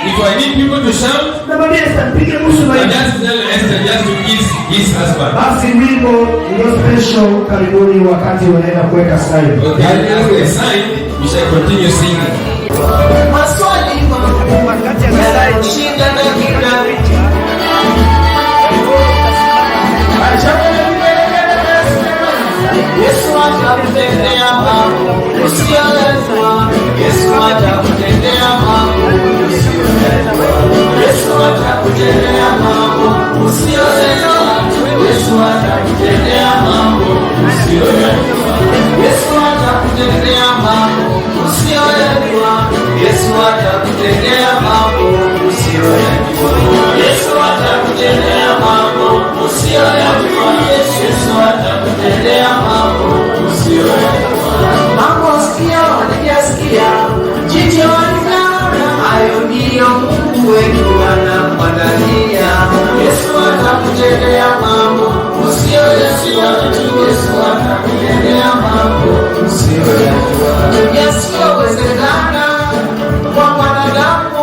If I need people to shout, I just tell Esther just to kiss his husband. Basi wimbo ndio special karibuni wakati wanaenda kuweka sign. Okay, as they sign, we shall continue singing. Maswali wakati yanashinda dakika. Yesu atakutendea mambo usiyoweza. Yesu atakutendea mambo usiyoweza. Yesu atakutendea mambo usiyoweza. Yesu atakutendea mambo usiyoweza. Yesu atakutendea mambo usiyoweza. Yesu atakutendea mambo usiyoweza. Yesu atakutendea mambo usiyoweza. Yesu atakutendea mambo usiyoweza. Mambo usiyosikia, jicho linaona, hayo ndiyo Mungu wetu anamwandalia. Yesu atakutendea mambo usiyojua. Yesu atakutendea mambo usiyojua. Yasiyowezekana kwa mwanadamu,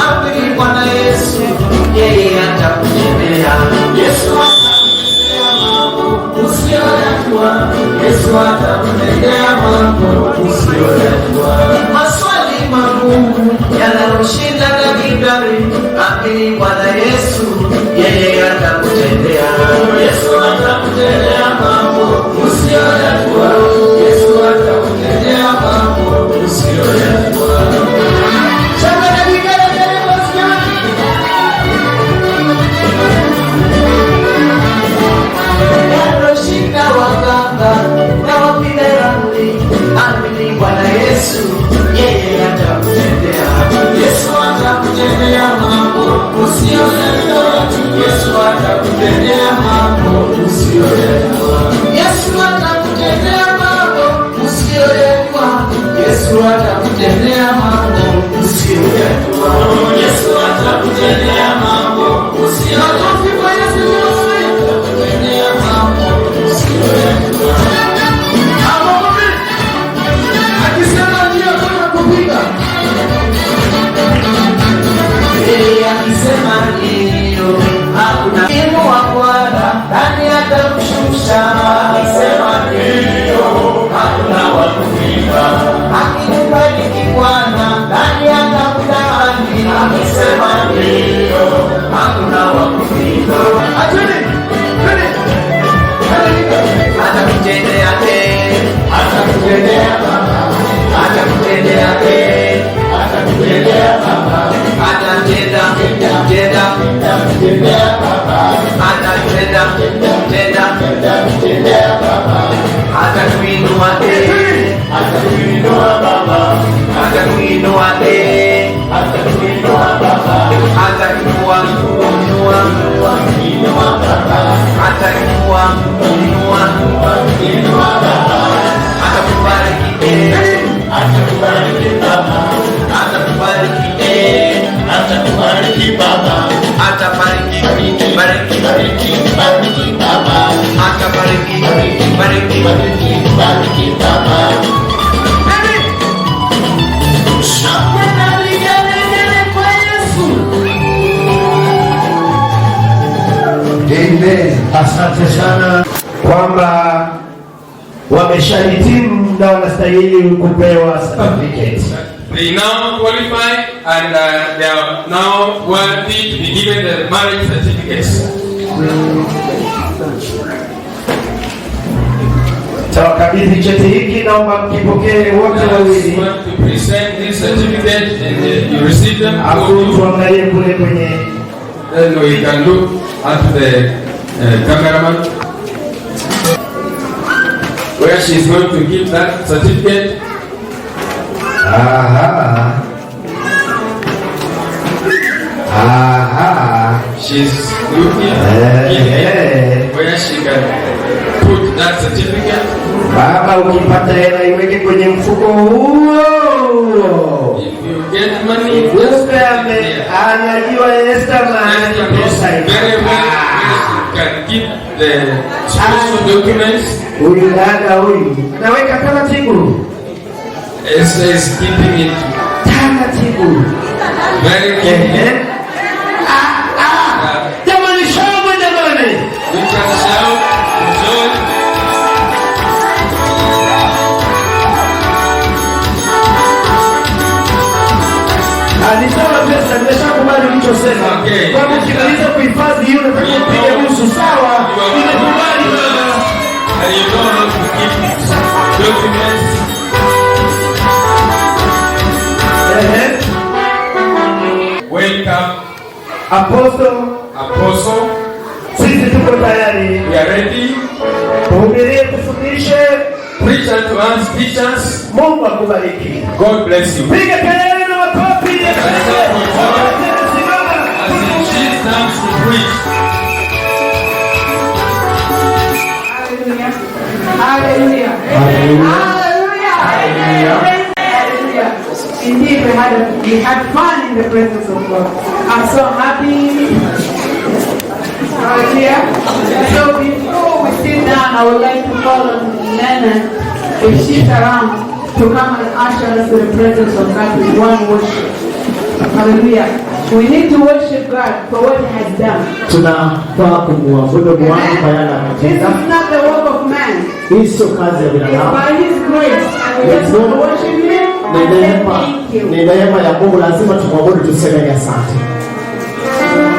amini Bwana Yesu, yeye atakutendea. Yesu atakutendea mambo usiyojua. Yesu atakutendea mambo usiyojua. Maswali magumu yanayoshinda daktari, amini Bwana Yesu, yeye atakutendea. Yesu atakutendea mambo usiyojua. Yesu atakutendea mambo usiyojua. Yanayoshinda waganga na wapiga ramli, amini Bwana Yesu, yeye atakutendea. Yesu atakutendea mambo usiyojua. Yesu atakutendea mambo usiyojua. Yesu atakutendea mambo usiyojua. Yesu atakutendea mambo usiyojua. Yesu atakutendea mambo usiyojua. Atakutendea mambo usiyojua. Akisema ndio kama kupiga. Akisema ndio, hakuna kimu wa Bwana ndani atakushusha. Akisema ndio, hakuna wa kupiga. Akikubariki Bwana ndani atakulaani. Akisema ndio, hakuna wa kupiga. Atakutendea atakutendea Baba, atakutendea atakutendea Baba, atatenda Baba, atatenda Baba, atakuinua Baba, atakuinua Baba, atakuinua Baba, atakuinua Baba, atakubariki Baba, atakubariki Baba, atabariki Baba, atabariki Baba. Amen. Asante sana kwamba wameshahitimu na wanastahili kupewa certificate. They now qualify and they are now worthy to be given the marriage certificates. Tawakabidhi cheti hiki, naomba mkipokee wote wawili. To present this certificate and you receive them. Tuangalie kule kwenye. Then we can look at the cameraman where she is going to give that certificate. Aha. She's looking where she can put that certificate. Baba, ukipata hela iweke kwenye mfuko huo. If you get money, anajua Esther mahali pesa very well, can keep the special documents. Huyu dada huyu anaweka taratibu. Esther is keeping it taratibu. Very careful. Jamani, shangwe jamani. We can shout, enjoy. Alisema pesa, nimeshakubali ulichosema. Kwa ukimaliza kuhifadhi hiyo unataka upige nusu, sawa? Nimekubali baba. And you know how to keep documents. Welcome. Apostle. Sisi tuko tayari. We are ready. Tuhubirie, tufundishe. Preach unto us, teach us. Mungu akubariki. God bless you. Piga kelele na makofi. As he comes to preach. Hallelujah. Hallelujah. Hallelujah. Indeed, we had fun in the presence of God. I'm so happy. Right here. So before we sit down, I would like to call on Nana, if she's around, to come and usher us to the presence of God with one worship. Hallelujah. We need to worship God for what He has done. Tunafaa kumwabudu Bwana kwa yale This is ametenda. not the work of man. Hii sio kazi ya It's binadamu. by His grace. And we just want to worship Him Ni and say neema, thank you. ni neema ya Mungu, lazima tumwabudu, tuseme asante.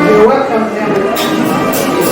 You're welcome, Nana.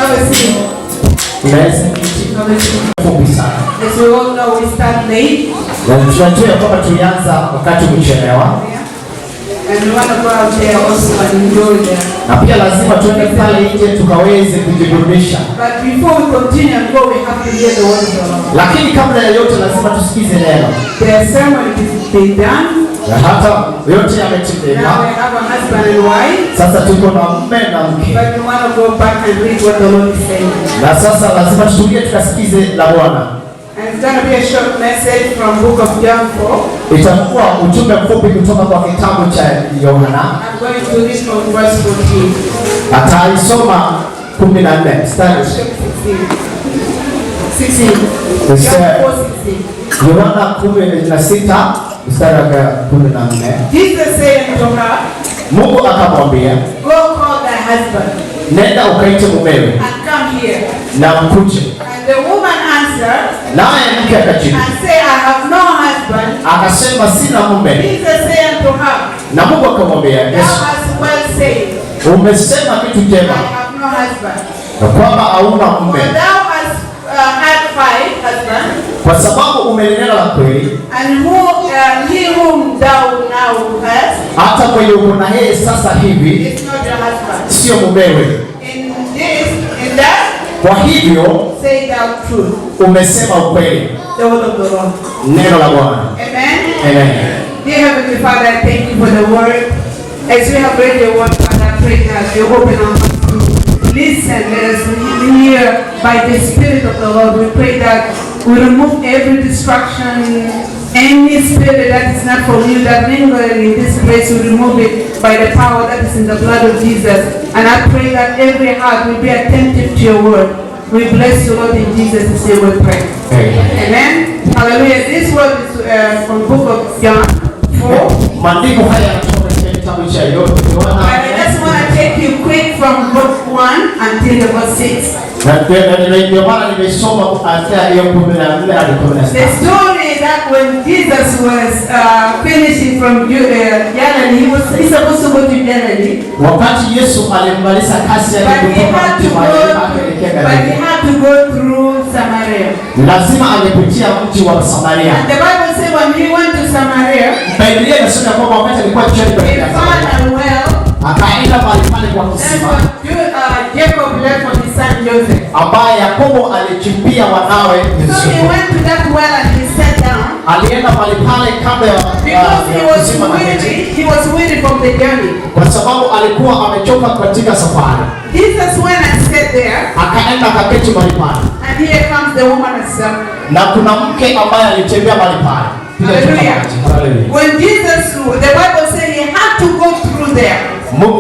Have a seat. Unaweza Have a seat. fupi sana. As we all know, we start late. Na tunajua kwamba tulianza wakati umechelewa. And we want to go out there also and enjoy there. Na pia lazima tuende pale nje tukaweze kujiburudisha. But before we continue and go, we have to hear the word of the Lord. Lakini kabla ya yote lazima tusikize neno. The sermon is being done. Na hata yote Now yametendeka. we have a husband and wife. Sasa tuko na mume na mke. But we want to go back and read what the Lord is saying. Na sasa lazima tutulie tukasikize la Bwana. And it's going to be a short message from book of John 4. Itakuwa ujumbe mfupi kutoka kwa kitabu cha Yohana. I'm going to read from verse 14. Ataisoma 14 mstari 16. John 4:16. Yohana 16 mstari wa 14. Jesus said unto her, Mungu akamwambia, go call thy husband nenda ukaite mumewe and come here. na mkuje. And the woman answered Naye mke akajibu and said, I have no husband. akasema, sina mume. Jesus said unto her, Na Mungu akamwambia, thou Yesu, hast well said, umesema kitu I njema have no husband. na kwamba hauna mume, For thou hast had 5 husbands, kwa sababu umenena la kweli, and he whom thou now hast hata mwenye uko na yeye sasa hivi is not your husband. sio mumewe. In that, Kwa hivyo say thou truth. umesema ukweli. The word of the Lord. Neno la Bwana. Amen. Amen. Dear Heavenly Father, I thank you for the word. As we have read your word, Father, I pray that you open our hearts to listen. Let us hear by the Spirit of the Lord. We pray that we remove every distraction, any spirit that is not from you, that lingering in this place, we remove it by the power that is in the blood of Jesus. And I pray that every heart will be attentive to your word. We bless you, Lord, in Jesus' name we pray. Amen. Hallelujah. This word is from book of John 4. Maandiko haya yanatoka katika kitabu cha Yohana. I just want to take you quick from verse 1 until the verse 6. Na ndio maana nimesoma kuanzia hiyo 14 hadi 16. The story that when Jesus was finishing from Galilee, he's supposed to go to Galilee. Wakati Yesu alimaliza kazi yake kutoka But he had to go through Samaria. lazima angepitia mji wa Samaria. And the Bible says when he went to Samaria, Biblia inasema kwamba wakati alikuwa njiani he kuelekea found a well. akaenda mahali pale kwa That's kisima what Jacob left for his son Joseph. ambaye Yakobo alichimbia wanawe So he Yusufu. went to that well and he sat down. Alienda mahali pale kabla ya Because kisima na kiti, he was weary from the journey. kwa sababu alikuwa amechoka katika safari. Jesus went and sat there, Akaenda akaketi mahali pale, and here comes the woman herself. na kuna mke ambaye alitembea mahali pale. Hallelujah. Hallelujah. When Jesus, the Bible said he had to go through there.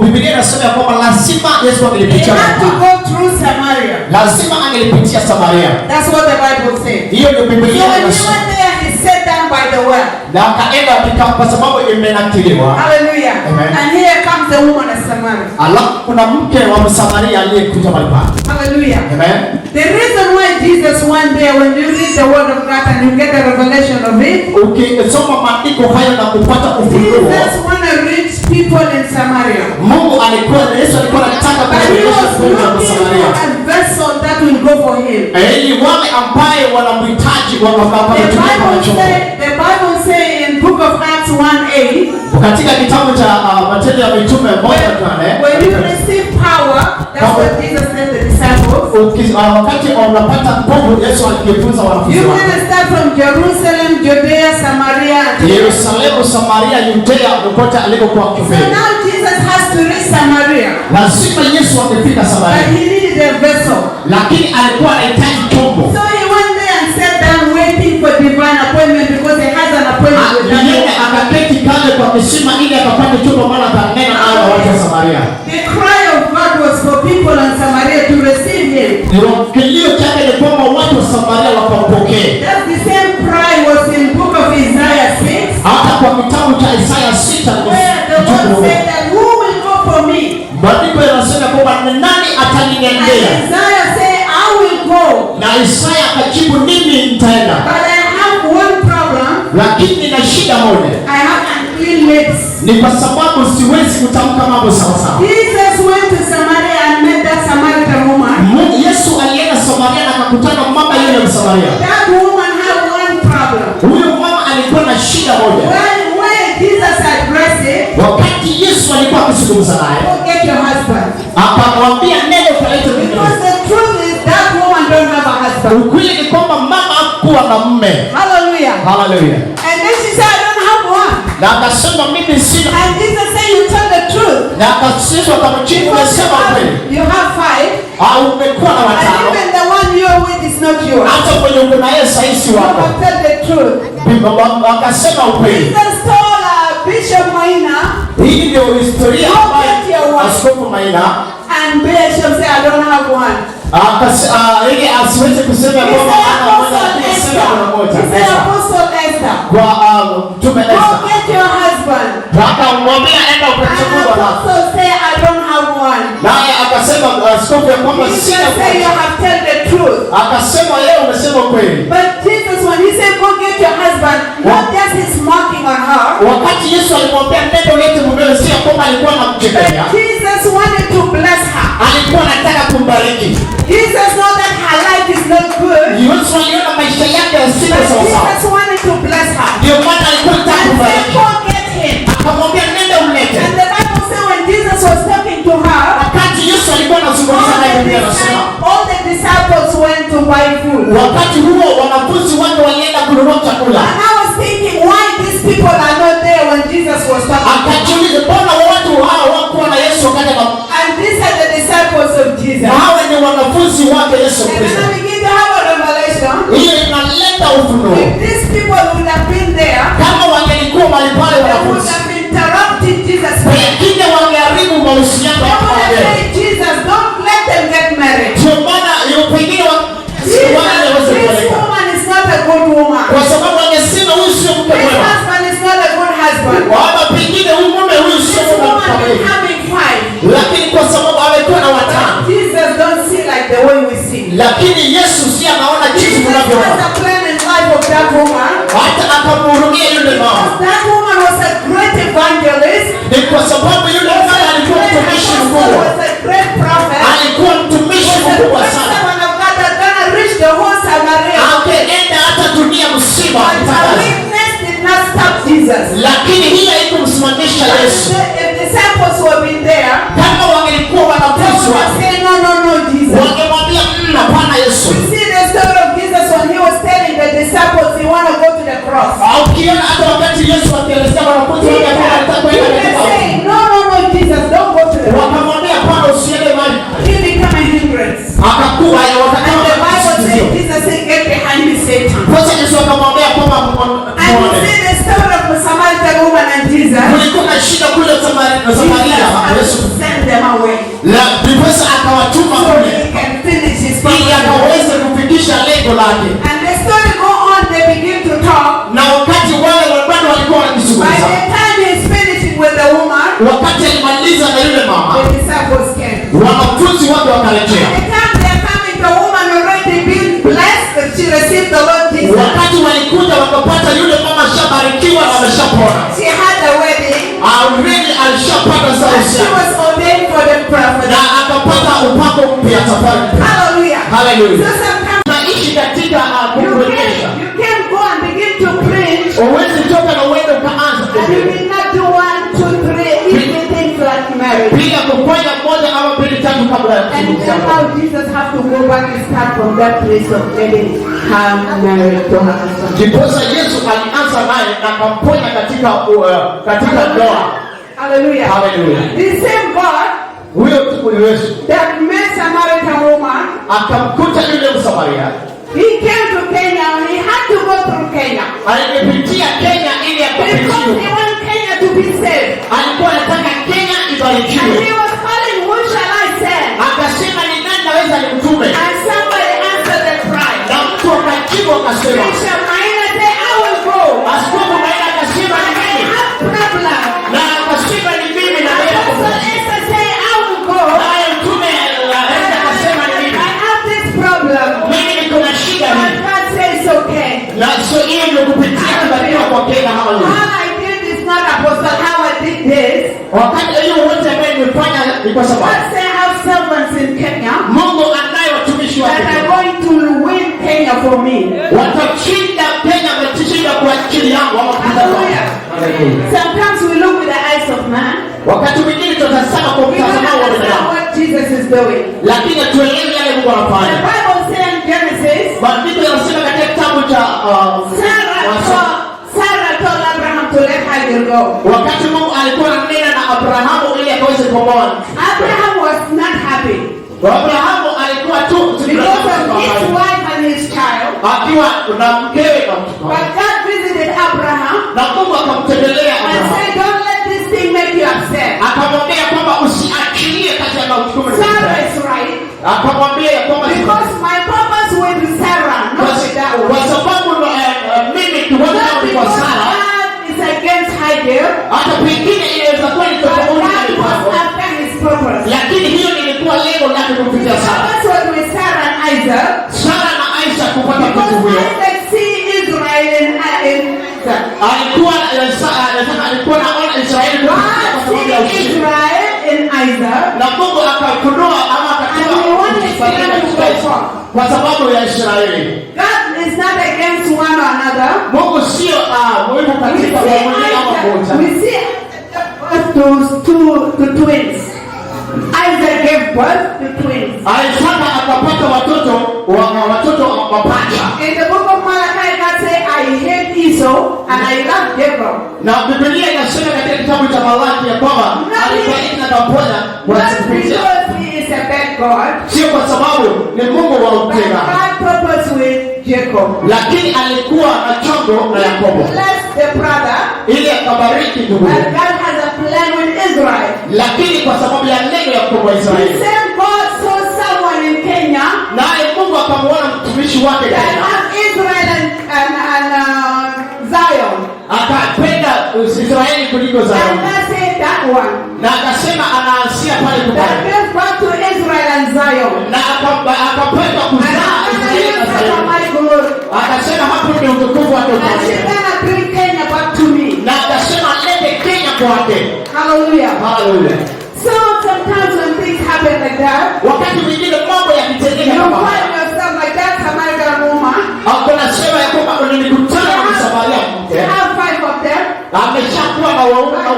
Biblia inasema kwamba lazima Yesu He angelipitia had to mahali. go through Samaria. Lazima angelipitia Samaria. That's what the Bible said. Hiyo ndio So Biblia when he inasema. went there, he sat down by the well. Na akaenda katika kwa sababu imenakiliwa. Hallelujah. Amen. And here comes the woman of Samaria. Alafu kuna mke wa Msamaria aliyekuja mahali pale. Hallelujah. Amen. The reason why Jesus went there, when you read the word of God and you get a revelation of it, Ukisoma maandiko hayo na kupata ufunuo, Jesus want to reach people in Samaria. Mungu alikuwa Yesu alikuwa anataka But he kuelekeza was kwenda looking for Samaria. a vessel that will go for him. Ili wale ambaye wanamhitaji wakapata The kutumia kama Bible chombo. say in book of Acts 1:8, Katika kitabu cha Matendo ya Mitume 1:8, when you receive power, that's what Jesus said to the disciples. Wakati unapata nguvu, Yesu alifunza wanafunzi You're wake. going to start from Jerusalem, Judea, Samaria. Yerusalemu, Samaria, Yudea, kokote alikokuwa So akifika. now Jesus has to reach Samaria. Lazima Yesu angefika But Samaria. he needed a vessel. Lakini alikuwa anahitaji chombo. So he went there and sat down waiting for divine appointment because he has an appointment with the Yeye Lord. akaketi pale kwa kisima ili akapate chombo maana atanena nao watu wa Samaria. The cry of God was for people in Samaria to receive him. Ndio kilio chake ni kwamba watu wa Samaria wakampokee. That's the same cry was in book of Isaiah 6. Hata kwa kitabu cha Isaya 6 Where the Lord said that who will go for me? maandiko yanasema kwamba ni nani And ataniendea? Isaiah said, I will go. Na Isaya akajibu, mimi nitaenda, But I have one problem. lakini nina shida moja, I have unclean lips. ni kwa sababu siwezi kutamka mambo sawa sawa. Jesus went to Samaria and met that Samaritan woman. Msamaria. That woman had one problem. Huyo mama alikuwa na shida moja. When Jesus addressed it, Wakati Yesu alikuwa akizungumza naye, go get your husband. akamwambia neno kalete mume. Because the truth is that woman don't have a husband. Ukweli ni kwamba mama hakuwa na mume. Hallelujah. Hallelujah. And then she said, I don't have one. Na akasema mimi sina. And Jesus said, you tell the truth. Na akasema akamjibu umesema kweli. You have 5. Au umekuwa na And 5. even the one you are with is not yours. Hata kwenye uko na yeye saisi wako. You tell the truth. Akasema ukweli. Jesus told Bishop Maina. Hii ndio historia ambayo Askofu Maina. And Bishop said, I don't have one. Ili asiweze kusema kwamba ana moja lakini sema kuna moja. He said, Apostle Esther. Kwa Mtume Esther. Go get your husband. Akamwambia enda ukachukue bwana. Apostle said, I don't have one. Naye akasema askofu ya kwamba sina. Jesus said, you have tell the truth. Akasema yeye umesema kweli. But Jesus, when he said, go get your husband, not just his mocking on her. Wakati Yesu alimwambia nenda ulete mumewe, sio kwamba alikuwa anamchekea. Jesus wanted to bless her. Alikuwa anataka kumbariki. Jesus know that her life is not good. Yesu aliona maisha yake yasio sawa sawa. Jesus wanted to bless her. Ndio maana alikuwa anataka kumbariki. Go get him. Akamwambia nenda umlete. And the Bible says when Jesus was talking to her, wakati Yesu alikuwa anazungumza naye, Biblia inasema all the disciples went to buy food. Wakati huo wanafunzi wake walienda kununua chakula. And I was thinking why these people are not there when Jesus was talking. Akajiuliza mbona watu hao hawakuwa na Yesu wakati and these are the disciples of Jesus. Hawa ni wanafunzi wake Yesu Kristo. And then we begin to have a revelation. Hiyo inaleta ufunuo. If these people would have been there, kama wangelikuwa mahali pale wanafunzi, would have interrupted Jesus. Wengine wangeharibu mahusiano ya pamoja. Jesus, don't let them get married. Ndio maana pengine this woman is not a good woman. Kwa sababu wangesema huyu sio mke mwema. This husband is not a good husband. Wao pengine huyu mume huyu sio mke mwema. Having 5. Lakini kwa sababu amekuwa na 5. Jesus don't see like the way we see. Lakini Yesu si anaona jinsi tunavyoona. Jesus has a plan in life of that woman. Hata akamhurumia yule mama. That woman was a great evangelist. Ni kwa sababu yule mama alikuwa mtumishi mkubwa. Was a great prophet. Alikuwa mtumishi mkubwa sana. Angeenda hata dunia mzima. Lakini hiyo haikumsimamisha Yesu. Kama wangelikuwa wanafunzi wake, wangemwambia hapana Yesu. Ukiona hata wakati Yesu akielezea wanafunzi wake anataka kwenda katika wakamwambia hapana usiende mahali. Akakuwa Sasa Yesu akamwambia kwamba kulikuwa na shida kule Samaria. Yesu akawatuma kule ili akaweze kufikisha lengo lake. Na wakati wale bado walikuwa wanazungumza, wakati alimaliza na yule mama, wanafunzi wake wakarejea. Wakati walikuja wakapata yule mama shabarikiwa na ameshapona. Already alishapata sauti. Na akapata upako mpya safari. Hallelujah. Tunaishi katika kukuonyesha. Uwezi toka na uende ukaanza. Bila kufanya moja ama mbili tatu kabla ya kuanza. And now Jesus have to go back and start from that place of getting her married to her husband. Ndiposa Yesu alianza naye na akamponya katika ndoa. Hallelujah. Hallelujah. The same God huyo Yesu that met Samaritan woman akamkuta yule Msamaria. He came to Kenya and he had to go through Kenya. Alipitia Kenya ili Because he wanted Kenya to be saved. Alikuwa anataka Kenya ibarikiwe. And he was calling, who shall I send? Akasema ni nani naweza nimtume? And somebody answered the cry. Na mtu akajibu akasema, Bishop Maina said, I will go. Askofu Maina akasema ni mimi. I have problem. Na akasema ni mimi na wewe. Apostle Esther said, I will go. Naye mtume akasema ni mimi. I have this problem. Mimi niko na shida hii. God says okay. Na sio hiyo ndio kupitia kubarikiwa kwa Kenya kama hiyo. All I did is not Apostle how I did this. Wakati hiyo wote ambao nimefanya ni kwa sababu God say I have servants in Kenya. Mungu anaye watumishi wake. That are going to win Kenya Kenya for me. Watashinda Kenya, watashinda kwa ajili yangu ama kupita kwangu. Sometimes we look with the eyes of man. Wakati mwingine tunatazama kwa mtazamo wa binadamu. What Jesus is doing. Lakini tuelewe yale Mungu anafanya. The Bible says in Genesis. Maandiko yanasema katika kitabu cha Sarah told Abraham to let Hagar go. Wakati Mungu alikuwa ananena na Abrahamu ili akaweze kuoa. Abraham was not happy. Abrahamu alikuwa tu because of his wife and his child. Akiwa na mkewe na mtoto. But God visited Abraham. Na Mungu akamtembelea Abraham. And said, don't let this thing make you upset. Akamwambia kwamba usiachilie kazi ya mtume. Sarah is right. Akamwambia kwamba because my purpose with Sarah, not with that one. Kwa sababu mimi kiwango changu kwa Sarah is against Hagar. Hata pengine inaweza kuwa ni tofauti na mipango. Lakini hiyo ilikuwa lengo lake kupitia Sarah. That's what with Sarah and Isaac. Sarah na Isaac kupata kitu huyo. Alikuwa anaona Israeli kwa sababu ya ushindi. Na Mungu akafunua ama akatoa kwa sababu ya Israeli. God is not against one another. Mungu sio muhimu katika mwingine ama mmoja. We see to twins. Isaac gave birth to twins. Isaac akapata watoto mapacha. In the book of Malachi, God said, I hate Esau and I love Jacob. Na Biblia inasema katika kitabu cha Malaki ya kwamba alibariki na kuponya wasificha. He is a bad God. Sio kwa sababu ni Mungu wa utega. God purpose with Jacob. Lakini alikuwa na chombo na Yakobo. Bless the brother. Ili akabariki ndugu. And God has a plan with Israel. Lakini kwa sababu ya neno ya kwa Israeli. The same God saw someone in Kenya. Naye Mungu akamwona mtumishi wake Kenya. Israel and Zion. Akapenda Israeli kuliko Zion. And God said that one. Na akasema anaanzia pale kwa. That gave birth to Israel and Zion. Na akapenda kuzaa Israeli na Zion. Akasema hapo ndio utukufu wake uko. And she's gonna bring Kenya back to me. Na akasema lete Kenya kwake. Hallelujah. Hallelujah. So sometimes when things happen like that, wakati mwingine mambo yakitendeka kama find yourself like that Samaritan woman. Hakuna sema ya kwamba nilikutana na Samaria mke. Have 5 of them. Ameshakuwa na waume na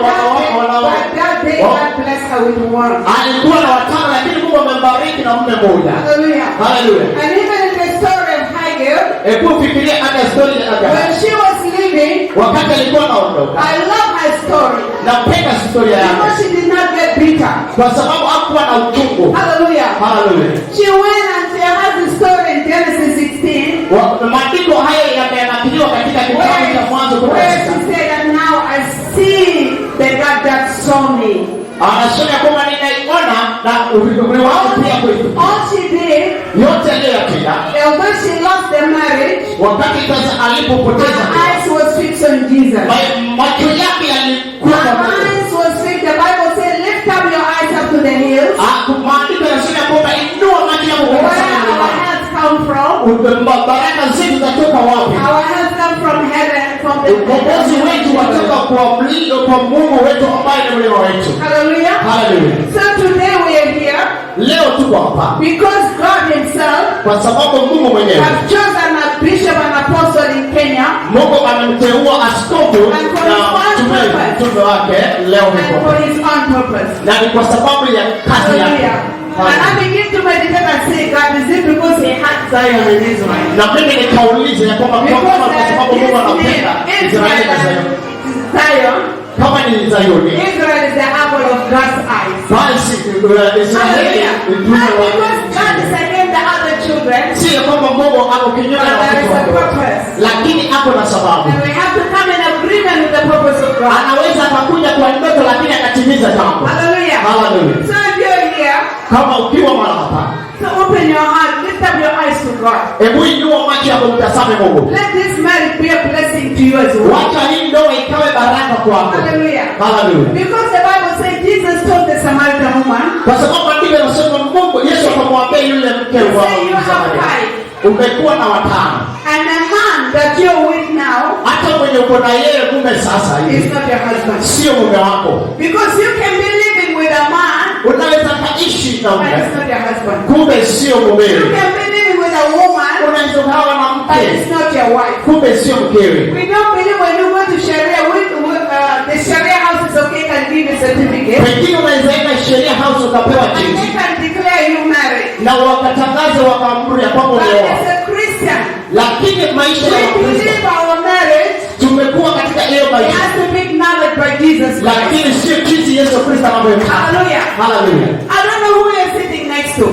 wanawake. That day God blessed her with one. Alikuwa na 5 lakini Mungu amembariki na mume mmoja. Hallelujah. Hallelujah. And even in the story of Hagar, hebu fikiria hata story ya Hagar. When she was leaving, wakati alikuwa anaondoka. I love her story. Napenda historia yake. Because she did not get bitter. Kwa sababu hakuwa na uchungu. Hallelujah. Hallelujah. She went and she has the story in Genesis 16. Maandiko haya yameandikwa katika kitabu cha Mwanzo 16. Where she said that now I see the God that saw me. Anasema kwamba ninaiona na uvumilivu wake pia kwetu. All she did, yote aliyotenda, although she lost the marriage, wakati sasa alipopoteza, her eyes was fixed on Jesus. Macho yake yalikuwa her eyes was fixed. The Bible says, lift up your eyes up to the hills. Maandiko yanasema kwamba inua macho yako kwa Where our help come from? Baraka zetu zatoka wapi? Our help come from heaven, from the ukombozi wetu watoka kwa mlio, kwa Mungu wetu ambaye ni mlio wetu. Hallelujah. Hallelujah. So today we are here. Leo tuko hapa because God himself, kwa sababu Mungu mwenyewe has chosen a bishop and apostle in Kenya. Mungu amemteua askofu na mtume wake leo and for his own purpose. Na ni kwa sababu ya kazi yake. And I begin to meditate and say, God, is it because he had Zion and Israel? Na mimi nikauliza ya kwamba kwa sababu Mungu anapenda Israeli na Zion. Kama ni Zayoni, Israel is the apple of God's eyes. Basi Israeli because God is against the other children. Si kwamba Mungu ako kinyume na watoto, lakini ako na sababu. And we have to come in agreement with the purpose of God. Anaweza akakuja kwa ndoto lakini akatimiza jambo. Hallelujah. Hallelujah. So if you're here, kama ukiwa mahali hapa, so open your heart, lift up your eyes to God. Hebu inua macho yako utazame Mungu. Let this marriage be a blessing to you as well. Wacha hii ndoa ikawe baraka kwako. Hallelujah. Hallelujah. Because the Bible says Jesus told the Samaritan woman. Kwa sababu ndivyo anasema Mungu, Yesu akamwambia yule mke wa Samaria, umekuwa na 5. And the man that you're with now, hata mwenye uko na yeye mume sasa hivi, is not your husband. Sio mume wako. Because you can be living with a man, unaweza kuishi na mume, but it's not your husband. kumbe sio mume. You can be living with a woman, unaweza kuwa na mke. But it's not your wife. Kumbe sio mkewe. We don't believe when you go to Sharia, the Sharia house is okay, can give a certificate. Pengine unaweza enda Sharia house ukapewa And cheti. they can declare you married. Na wakatangaza wakaamuru ya kwamba But umeoa. as a Christian, Lakini maisha ya we Wakristo believe our marriage tumekuwa katika hiyo it maisha. has to be acknowledged by Jesus Christ. Lakini sio jinsi Yesu Kristo anavyotaka. Hallelujah. Hallelujah. I don't know who you're sitting next to.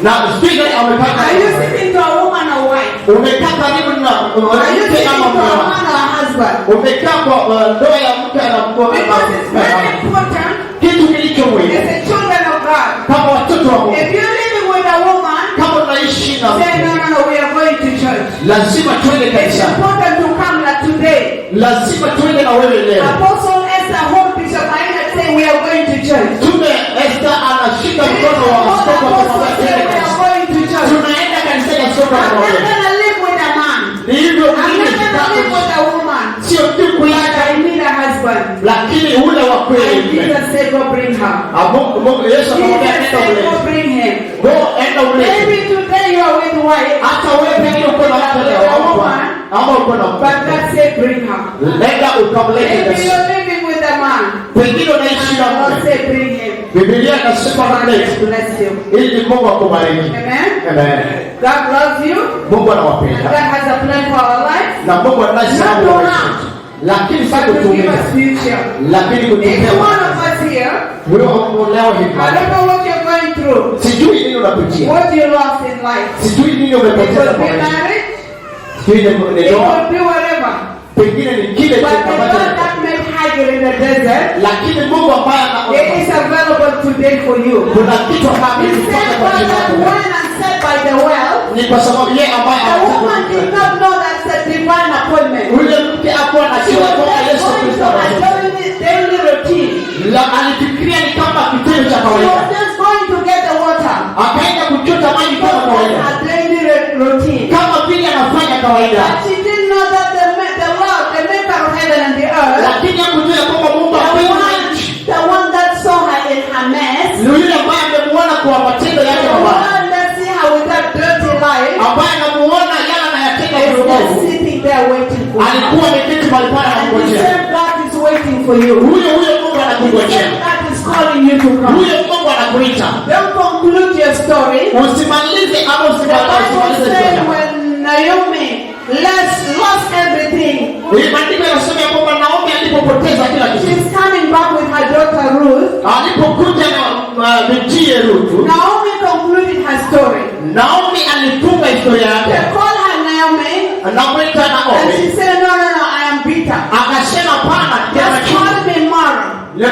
Na speaker amekaa. Are you sitting to a woman or wife? Umekaa karibu na Are you mke sitting ama to a mume. man or a husband? Umekaa kwa ndoa ya mke na mume. Because it's very important Kitu kilicho muhimu as a children of God. kama watoto wa Mungu. If you're living with a woman, Kama unaishi na say no, we are going to church. lazima tuende It's kanisani. important to come like today. Lazima tuende na wewe leo. Apostle Esther, home Bishop Maina say we are going to church. Tume Esther anashika mkono wa askofu Apostle say we are going to church. tunaenda kanisani askofu I'm not anaongea. gonna live with a man. Ni hivyo I'm mimi not gonna live with a woman. sio tu But kuishi I need a husband. lakini ule wa And kweli. Jesus said, go bring her. Mungu Yesu akamwambia Jesus nenda said, ule. go bring him. Go enda ule. Maybe today you are with wife. Hata wewe pengine uko na mke leo ama uko na mke. But God said, bring her. Nenda ukamlete Maybe Yesu. you're living with a man. Pengine unaishi na God mke. said, bring him. Biblia inasema God mlete bless you. ili Mungu akubariki. Amen. Amen. God loves you. Mungu And anawapenda. God has a plan for our life. Na Mungu anasema Not to harm, lakini sio but to give kutumika. us future. Lakini If kutumika. one of us here, Wewe leo hivi. I don't know what you're going through, Sijui nini unapitia. what you lost in life. Sijui nini It umepoteza could kwa be maisha. marriage, Sijui ni it ndoa. could be whatever. Pengine ni kile But the ambacho God that made Hagar in the desert, lakini Mungu ambaye it is available today for you. kuna kitu ambacho He said, God that went and sat by the well, ni kwa sababu yeye ambaye the woman did not know that's a divine appointment. ule mke hakuwa She anajua was kwamba Yesu just going Kristo through a anazungumza. daily routine. La alifikiria ni kama kitendo cha She kawaida. was just going to get the water. Akaenda kuchota maji kama Because kawaida. that's her daily routine. Kama vile anafanya kawaida. But she didn't know that the Lord, the maker of heaven and the earth, Lakini hakujua kwamba Mungu the one that saw her in her mess, ni yule ambaye amemuona kwa matendo the yake mabaya. one that see her with that dirty life, Ambaye anamuona yale anayatenda is kwa just Mungu. sitting there waiting for you. Alikuwa ameketi mahali pale And the anangojea. same God is waiting for you. Huyo Mungu The anakungojea. same God is calling you to come. Huyo Mungu anakuita. Don't conclude your story. Usimalize ama The Bible usimalize said story. when Naomi lost everything, Hii maandiko yanasema ya kwamba Naomi alipopoteza kila kitu. she's coming back with her daughter Ruth. Alipokuja na bintiye Ruthu, Naomi concluded her story. Naomi alifunga historia They yake. called her Naomi, Anamwita and Naomi. she said, no, I am bitter. Akasema pana Just call me Mara.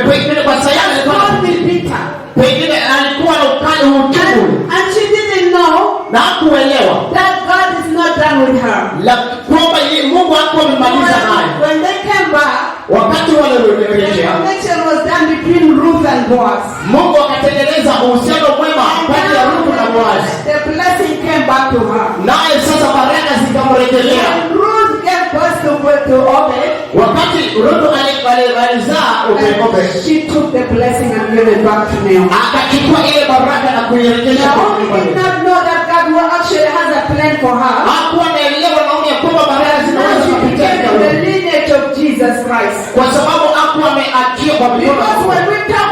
pengine kwa sayansi Just call me bitter. pengine alikuwa na ukali uchungu And she didn't know na hakuelewa that God is not done with her. la kwamba Mungu hakuwa amemaliza naye. When they came back, Wakati the walirejea, connection was done between Ruth and Boaz. Mungu akatengeneza uhusiano mwema kati ya Ruthu na Boazi. The blessing came back to her. Naye sasa baraka zikamrejelea. When Ruth gave birth to Obed, Wakati Ruthu alizaa Obed, she took the blessing and gave it back to Naomi. akachukua ile baraka na kuirejesha kwa Naomi did Mungu. not know that God actually has a plan for her. Hakuwa anaelewa Naomi ya kwamba baraka zinaweza Now she kupitia became katika the Ruthu. lineage of Jesus Christ. Kwa sababu hakuwa ameachia kwa mikono. Because when we talk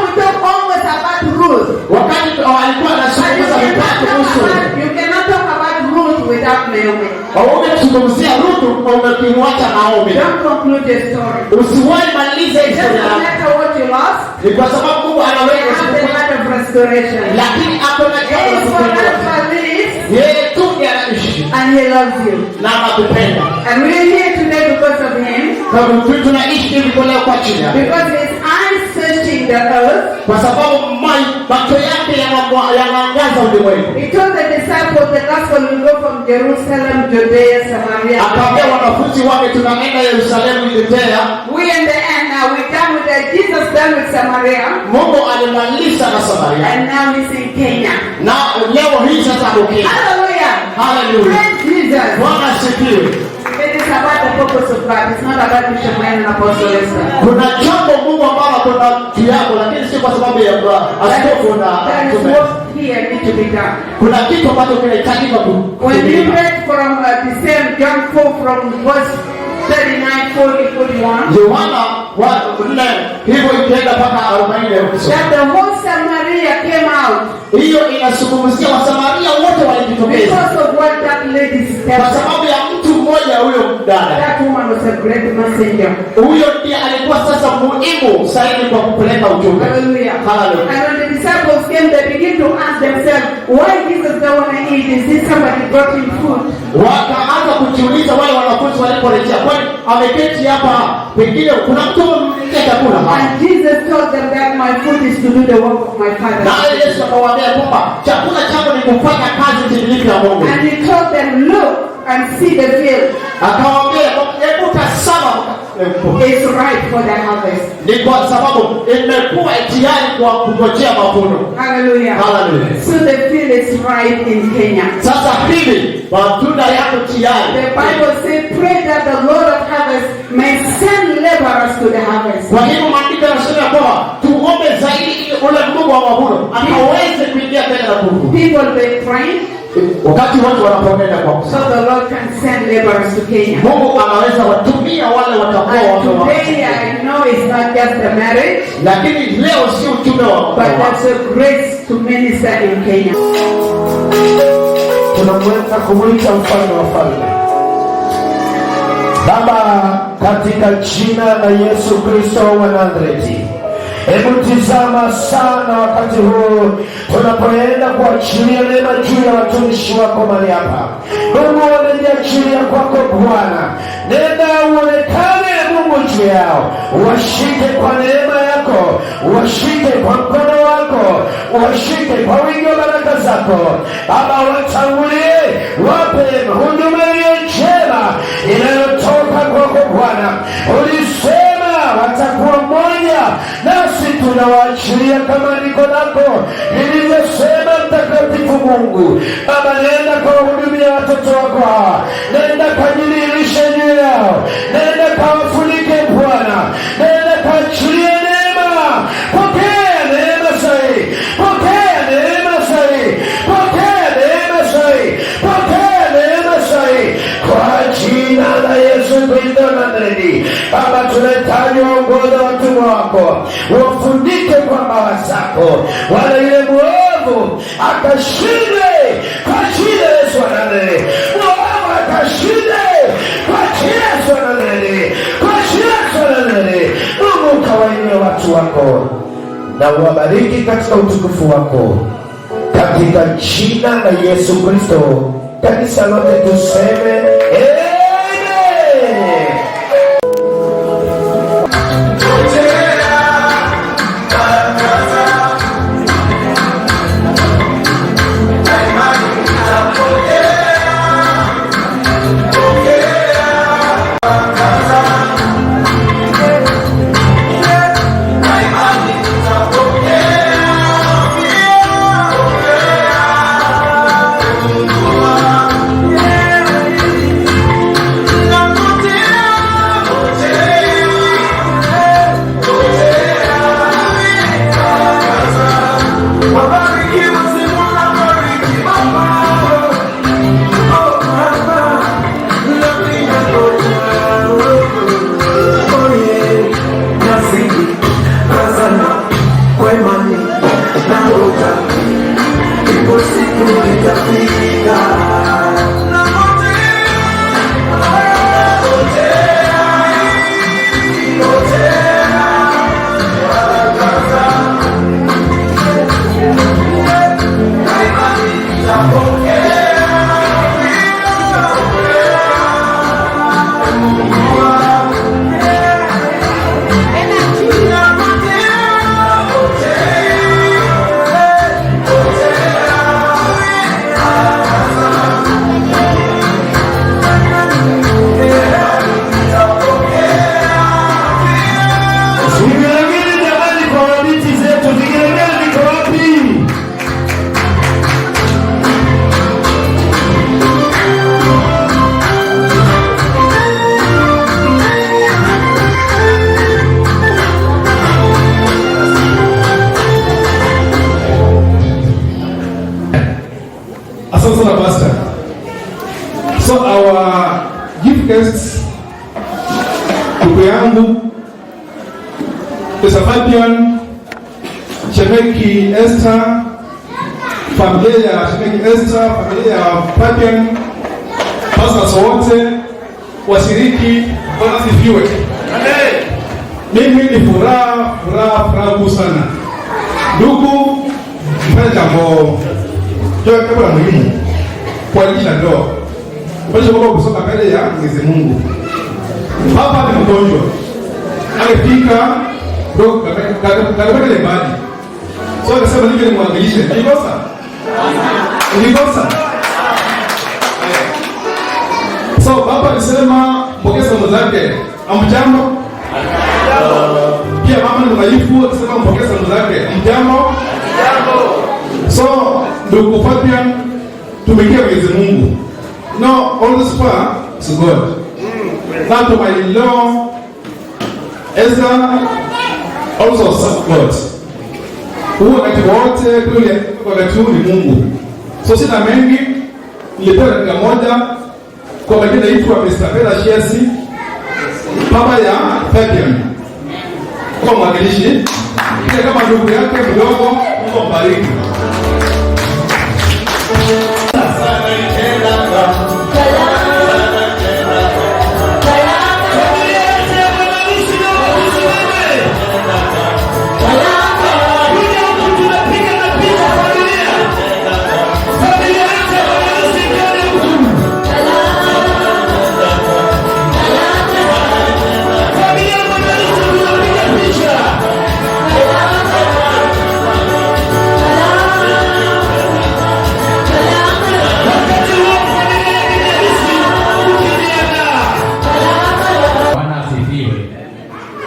always about Ruth. Wakati alikuwa anazungumza vibaya kuhusu You cannot talk about Ruth without Naomi. Hauwezi kuzungumzia Ruthu na umekimwacha Naomi. Don't conclude your story. Usiwahi maliza It historia doesn't yako. matter what you lost. Ni kwa sababu Mungu anaweza You have the kukupa. heart of restoration. Lakini hapo na He is forever lives. yeye tu ndiye anaishi And he loves you. na anakupenda. And we are here today because of him. Kwa sababu tunaishi hivi kwa leo kwa chini yake. Because his eyes searching the earth. Kwa sababu macho yake yanaangaza ulimwengu. He told the disciples the gospel will go from Jerusalem, Judea, Samaria. Akaambia wanafunzi wake tunaenda Yerusalemu, Judea. We in the end now we done with Jesus done with Samaria. Mungu alimaliza na Samaria. And now he's in Kenya. Na leo hii sasa okay. Hallelujah. Hallelujah. Praise Jesus. Bwana asifiwe. It is about the purpose of God. It's not about Bishop Wayne and Apostle Esther. Kuna jambo Mungu ambalo kuna juu yako, lakini si kwa sababu ya askofu na That is mtume. what he here need to be done. Kuna kitu ambacho kinahitajika When you read from the same John 4 from verse 39, 40, 41. Yohana 4 hivyo ikienda mpaka 40. That the whole Samaria came out. Hiyo inazungumzia Wasamaria wote walijitokeza. Because of what that lady said. Kwa sababu ya mtu mmoja huyo mdada. That woman was a great messenger. Huyo ndiye alikuwa sasa muhimu zaidi kwa kupeleka ujumbe. Hallelujah. Hallelujah. And when the disciples came, they began to ask themselves, why Jesus don't want to eat? Is this somebody brought him food? Wakaanza kujiuliza wale wanafunzi waliporejea, kwani ameketi hapa, pengine kuna mtu mwenye chakula. And Jesus told them that my food is to do the work of my Father. Na Yesu akawaambia kwamba chakula chako ni kufanya kazi timilifu ya Mungu. And he told them, look and see the field. Akawaambia, hebu tazama, it's right for the harvest. Ni kwa sababu imekuwa tayari kwa kungojea mavuno. Hallelujah. Hallelujah. So the field is right in Kenya. Sasa hivi matunda yako tayari. The Bible says, pray that the Lord of harvest may send laborers to the harvest. Kwa hivyo maandiko yanasema kwamba tuombe zaidi ili ule Mungu wa mavuno akaweze kuingia tena na nguvu. People were praying. Wakati watu wanapoenda kwa so the Lord can send laborers to Kenya. Mungu anaweza watumia wale watakuwa watu wa. Today I know it's not just a marriage. Lakini leo si ujumbe wa. But that's a grace to minister in Kenya. Tunamwenda kumwita mfalme wa falme. Baba, katika jina la Yesu Kristo wa Nazareti, hebu tizama sana wakati huu tunapoenda kuachilia neema juu ya watumishi wako mahali hapa. Mungu wamejiachilia kwako Bwana, nenda uonekane Mungu juu yao, washike kwa neema yako, washike kwa mkono wako, washike kwa wingi wa baraka zako. Baba, watangulie, wape huduma iliyo njema inayotoka kwako Bwana. Ulisema watakuwa mmoja, nasi tunawaachilia kama andiko lako lilivyosema, mtakatifu Mungu. Baba, nenda kwa hudumia watoto wako hawa, nenda kajidhihirishe juu yao, nenda kawafunike Bwana, nenda kaachilie neema. Pokea neema sahihi, pokea neema sahihi, pokea neema sahihi, pokea neema sahihi kwa jina la Yesu Kristo wa Nazareti. Baba, tunahitaji waongoza watumwa wako, wafunike kwa mbawa zako, wala yule mwovu akashinde kwa jina la Yesu wa Nazareti. Mwovu akashinde kwa jina la Yesu wa Nazareti, kwa jina la Yesu wa Nazareti. Mungu, kawainue watu wako na uwabariki katika utukufu wako, katika jina la Yesu Kristo. Kanisa lote tuseme amen. Esther, familia ya shemeji Esther, familia ya Fabian, pastors wote, washiriki, Bwana asifiwe. Mimi ni furaha kuu sana. Ndugu, mfanye jambo kabla muhimu kwa ajili ya ndoa. Basi kwa kusoma mbele ya Mwenyezi Mungu. Hapa ni mgonjwa. Alifika ndio kakapata ile maji. So akasema nije nimwangalishe. Nilikosa. So baba alisema mpokea salamu zake. Amjambo. Pia mama ni dhaifu, akasema mpokea salamu zake. Amjambo. So ndugu Fabian, tumekia Mwenyezi Mungu. No, all this far to God. Now to my law, Esther also serve God. Huo wakati wote kule wakati huu ni Mungu. So sina mengi, nilipewa dakika moja kwa majina naitwa Mr. Bella Shesi, baba ya Fabian. Kwa mwakilishi, kama ndugu yake mdogo, Mungu mbariki.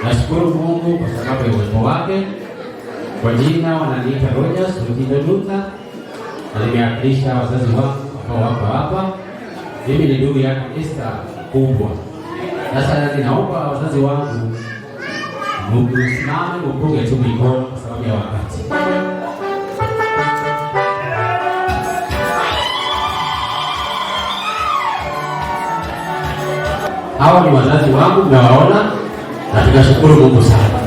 Nashukuru Mungu kwa sababu ya uwepo wake. Kwa jina wananiita Rogers Mtindo Duta, na nimewakilisha wazazi wangu ambao wako hapa. Mimi ni ndugu yake Esther kubwa. Sasa ninaomba wazazi wangu msimame mpunge tu mikono kwa sababu ya wakati. Hawa ni wazazi wangu, mnawaona, na tunashukuru Mungu sana.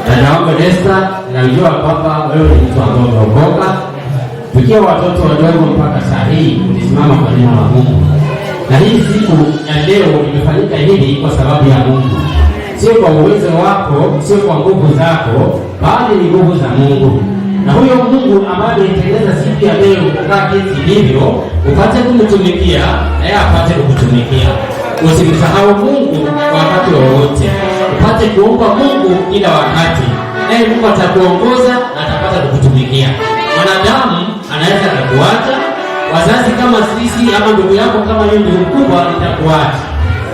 Na naomba Esther, najua kwamba wewe ni mtu ambaye umeokoka. Tukiwa watoto wadogo mpaka saa hii ulisimama kwa neno la Mungu. Na hii siku ya leo imefanyika hivi kwa sababu ya Mungu. Sio kwa uwezo wako, sio kwa nguvu zako, bali ni nguvu za Mungu. Na huyo Mungu ambaye alitengeneza siku ya leo kukaa jinsi hivyo, upate kumtumikia, na yeye apate kukutumikia. Usimsahau Mungu wakati wowote. Upate kuomba Mungu kila wakati. Naye Mungu atakuongoza na atapata kukutumikia. Mwanadamu anaweza kukuacha, wazazi kama sisi ama ndugu yako kama yeye ndio mkubwa nitakuacha.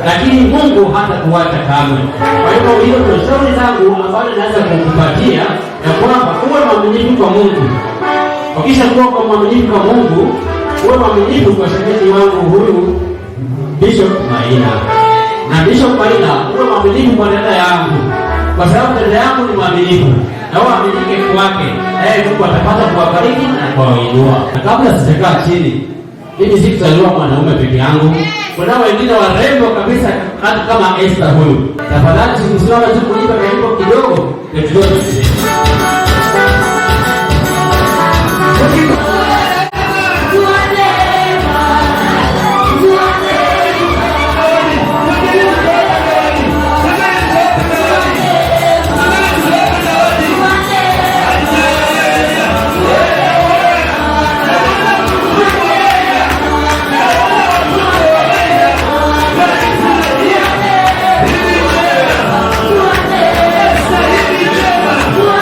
Lakini Mungu hatakuacha kamwe. Kwa hivyo hiyo ndio shauri zangu ambazo naweza kukupatia, na kwamba uwe mwaminifu kwa Mungu. Ukisha kuwa mwaminifu kwa Mungu, uwe mwaminifu kwa shemeji wangu huyu Bishop Maina. Na Bishop Maina, uwe mwaminifu kwa dada yangu. Kwa sababu dada yangu ni mwaminifu. Na wewe aminike kwake. Naye Mungu atapata kuwabariki na kuwainua. Na kabla sijakaa chini, mimi sikuzaliwa mwanaume peke yangu. Kuna wengine warembo kabisa hata kama Esther huyu. Tafadhali simsimame tu kulipa kaimbo kidogo. Ndio kidogo. Wow.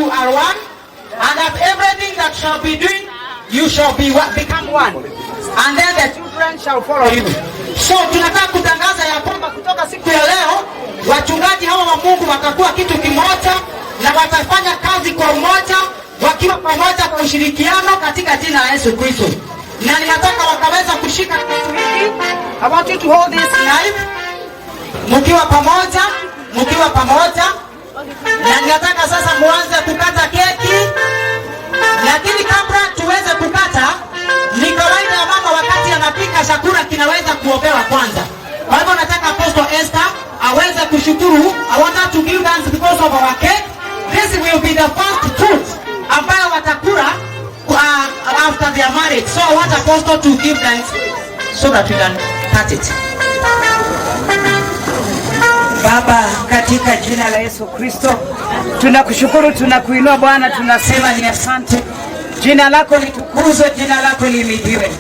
you are one, and that everything that shall be doing, you shall become one, and then the children shall follow you. So tunataka kutangaza ya kwamba kutoka siku ya leo wachungaji hawa wa Mungu watakuwa kitu kimoja na watafanya kazi kwa umoja, wakiwa pamoja kwa ushirikiano katika jina la Yesu Kristo. Na ninataka wakaweza kushika kitu hiki. I want you to hold this knife. Mkiwa pamoja. Na ninataka sasa muanze kukata keki. Lakini kabla tuweze kukata, ni kawaida ya mama wakati anapika chakula kinaweza kuombewa kwanza. Kwa hivyo nataka Apostle Esther aweze kushukuru. I want her to give thanks because of our cake. This will be the first fruit ambayo watakula after their marriage. So I want Apostle to give thanks so that we can cut it. Baba, katika jina la Yesu Kristo, tunakushukuru, tunakuinua Bwana, tunasema ni asante. Jina lako litukuzwe, jina lako lihimidiwe.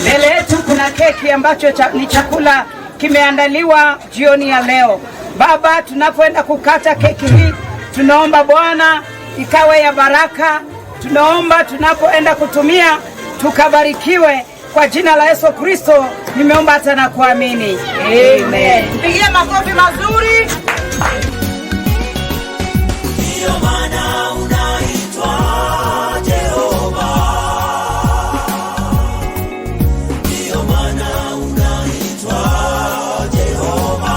Mbele yetu kuna keki ambacho ni chakula kimeandaliwa jioni ya leo. Baba, tunapoenda kukata keki hii, tunaomba Bwana ikawe ya baraka. Tunaomba tunapoenda kutumia tukabarikiwe kwa jina la Yesu Kristo. Nimeomba hata na kuamini. Amen. Tupigie makofi mazuri. Ndio maana unaitwa Jehova. Ndio maana unaitwa Jehova.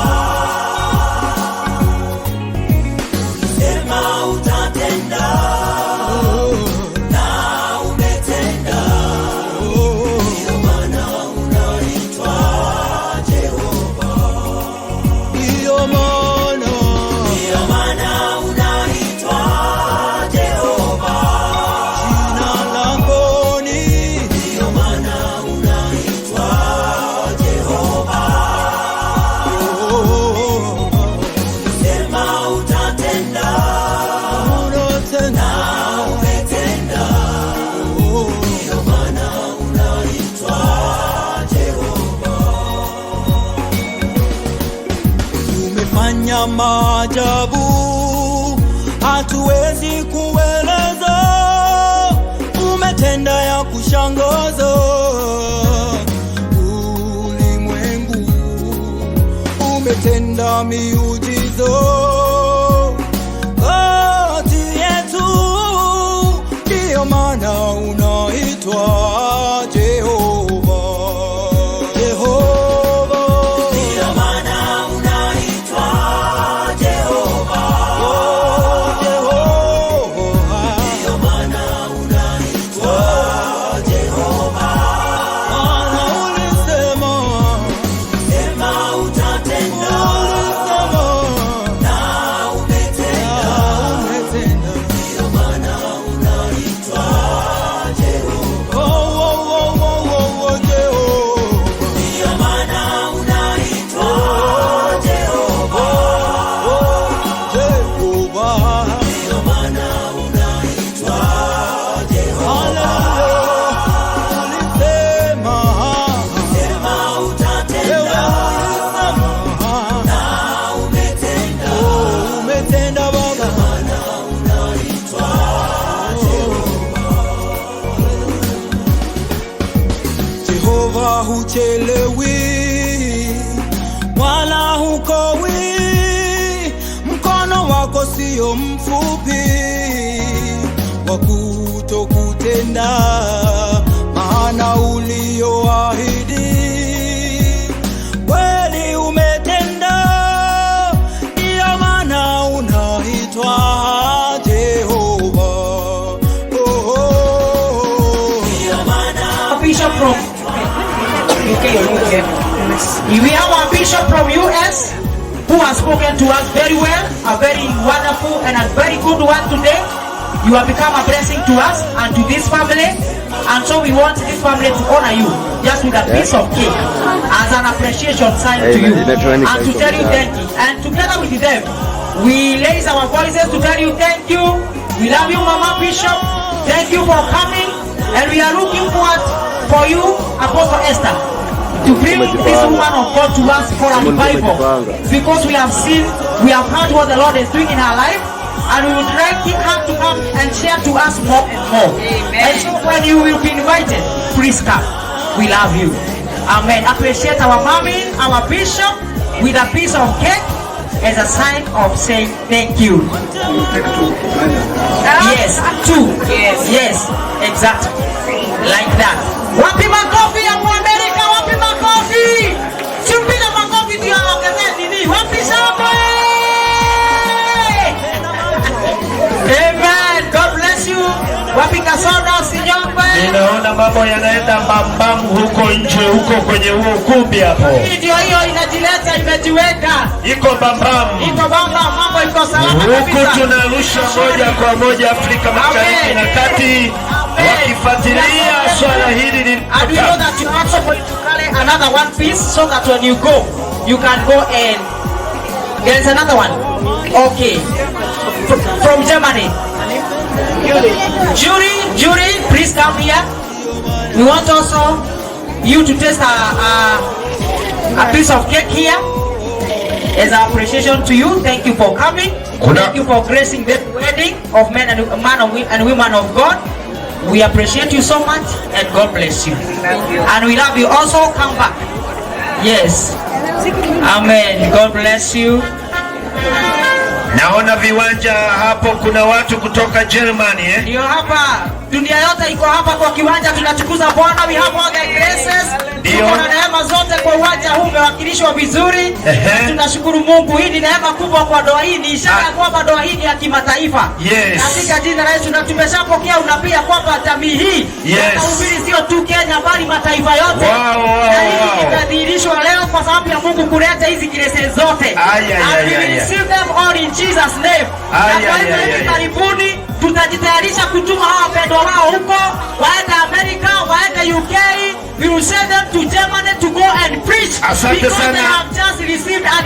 Sema utatenda. Maajabu hatuwezi kueleza, umetenda ya kushangaza ulimwengu, umetenda miujiza kati yetu, ndio maana unaitwa Jehova. Jehova, ndio maana unaitwa Jehova. Oh, Jehova, ndio maana unaitwa Jehova. Maana ulisema, sema utatenda, na umetenda, ndio maana unaitwa Jehova. Oh, oh, oh, oh, oh, Jehova, ndio maana unaitwa Jehova. Oh, Jehova, ndio maana unaitwa Jehova. Hallelujah, ulisema, sema utatenda, na umetenda, umetenda Baba, maana unaitwa Jehova. Huchelewi wala hukowi, mkono wako sio mfupi wa kutokutenda, maana ulioahidi kweli umetenda, ndio maana unaitwa Jehova. Oh, oh. Ndio maana Bishop from UK. We have our Bishop from US who has spoken to us very well, a very wonderful and a very good one today. You have become a blessing to us and to this family, and so we want this family to honor you just with a piece of cake as an appreciation sign to you, and to tell you thank you. And together with them, we raise our voices to tell you thank you. We love you, Mama Bishop. Thank you for coming, and we are looking forward for you, Apostle Esther, to bring this woman of God to us for a revival, because we have seen, we have heard what the Lord is doing in her life, and we would like her to come and share to us more and more. And so when you will be invited, please come. We love you. Amen. Appreciate our mommy, our bishop, with a piece of cake as a sign of saying thank you. Yes, two. Yes, exactly. Like that. Wapi makofi ya Amerika, wapi makofi? Tupige makofi ndio ongezee nini? Wapi shangwe? Amen. God bless you. Wapi kasoda usinyongwe? Ninaona mambo yanaenda mbambamu huko nje, huko kwenye huo ukumbi hapo. Ndio hiyo inajileta, imejiweka. Iko mbambamu. Iko mbambamu, mambo iko salama kabisa. Huku tunarusha moja kwa moja Afrika Mashariki na Kati, wakifuatilia swala hili ni. And you know that you also going to carry another one piece so that when you go, you can go and there is another one. Okay. From Germany. Jury, please come here. We want also you to taste a piece of cake here as an appreciation to you. Thank you for coming. Thank you for gracing the wedding of men and women of God. We appreciate you so much and God bless you. And we love you. Also come back. Yes. Amen. God bless you. Naona viwanja hapo, kuna watu kutoka Germany Ndio hapa, dunia yote iko hapa kwa kiwanja, tunatukuza Bwana. We have all the graces. Tuko na neema zote kwa uwanja huu, umewakilishwa vizuri. Tunashukuru Mungu, hii ni neema kubwa kwa doa hii, ni ishara kwamba doa hii ni ya kimataifa. Katika jina la Yesu, na tumeshapokea unabii kwamba jamii hii inahubiri sio tu Kenya bali mataifa yote. Na hii itadhihirishwa leo kwa sababu ya Mungu kuleta hizi graces zote. And we receive them all in Jesus name. Na kwa hivyo karibuni tutajitayarisha kutuma hawa wapendwa wao huko, waende Amerika, waende UK. We will send them to Germany to go and preach. Because they have just received an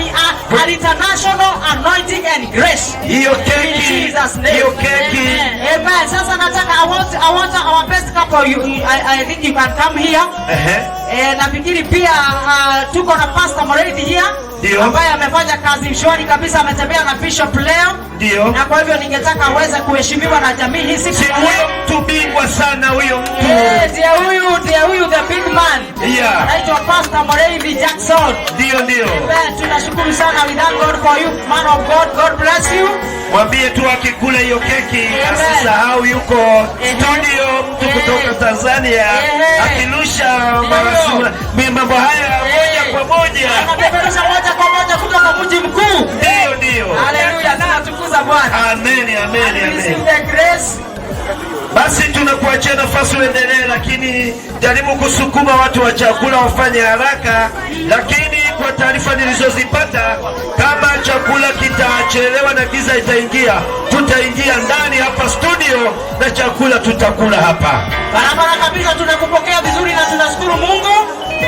international anointing and grace. Hiyo keki. In Jesus name. Hiyo keki. Amen. Sasa nataka I want our best couple. I think you can come here. Nafikiri pia tuko na Pastor Moredi here. Ambaye amefanya kazi shwari kabisa, ametembea na Bishop leo. Na kwa hivyo ningetaka aweze kuheshimiwa na jamii hii siku ya leo. Mtu bingwa sana huyo mtu. Ndiye huyu the big man. Anaitwa Pastor Moredi Jackson. Ndio. Tunashukuru sana, we thank God for you, man of God. God bless you. Mwambie tu akikula hiyo keki asisahau yuko studio mtu kutoka Tanzania akirusha mambo haya moja kwa moja. Anapeperusha moja kwa moja kutoka mji mkuu. Ndio. Haleluya, tunatukuza Bwana. Amen. Receive the grace. Basi tunakuachia nafasi uendelee, lakini jaribu kusukuma watu wa chakula wafanye haraka. Lakini kwa taarifa nilizozipata, kama chakula kitachelewa na giza itaingia, tutaingia ndani hapa studio na chakula tutakula hapa. Barabara kabisa, tunakupokea vizuri na tunashukuru Mungu.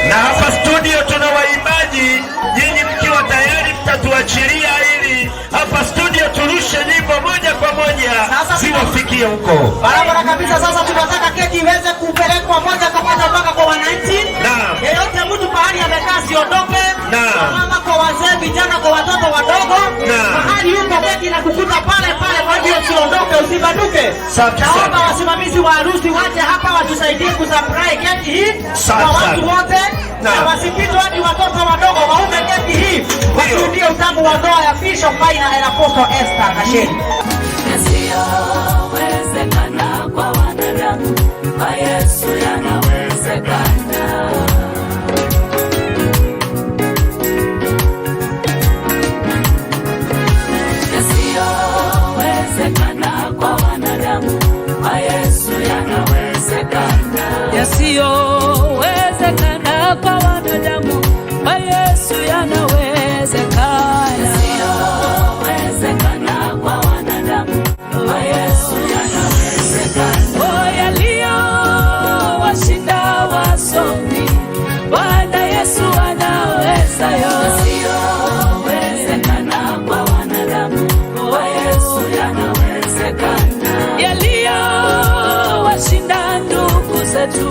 Na hapa studio tuna waimbaji, nyinyi mkiwa tayari mtatuachilia ili hapa studio turushe nyimbo moja kwa moja ziwafikie huko. Barabara kabisa. Sasa tunataka keki iweze kupelekwa moja kwa moja mpaka kwa wananchi. Yeyote mtu pahali amekaa siondoke. Mama kwa wazee, vijana kwa watoto wadogo. Mahali huko keki na kukuta pale. Kwa hivyo usiondoke, usibanduke. Naomba wasimamizi wa harusi waje hapa watusaidie kusupply keki hii kwa watu wote. Na wasipitwe hadi watoto wadogo waume keki hii. Washuhudie utamu wa ndoa ya Bishop Maina na Apostle Esther Kasheni. Yasiyowezekana kwa wanadamu, kwa Yesu yanawezekana. Yasiyowezekana kwa wanadamu, kwa Yesu yanawezekana. Yasiyowezekana kwa wanadamu, kwa Yesu yanawezekana. Yasiyowezekana kwa wanadamu, kwa Yesu yanawezekana. Oh, yaliyowashinda wasomi, Bwana Yesu anaweza yote. Yasiyowezekana kwa wanadamu, kwa Yesu yanawezekana. Yaliyowashinda ndugu zetu,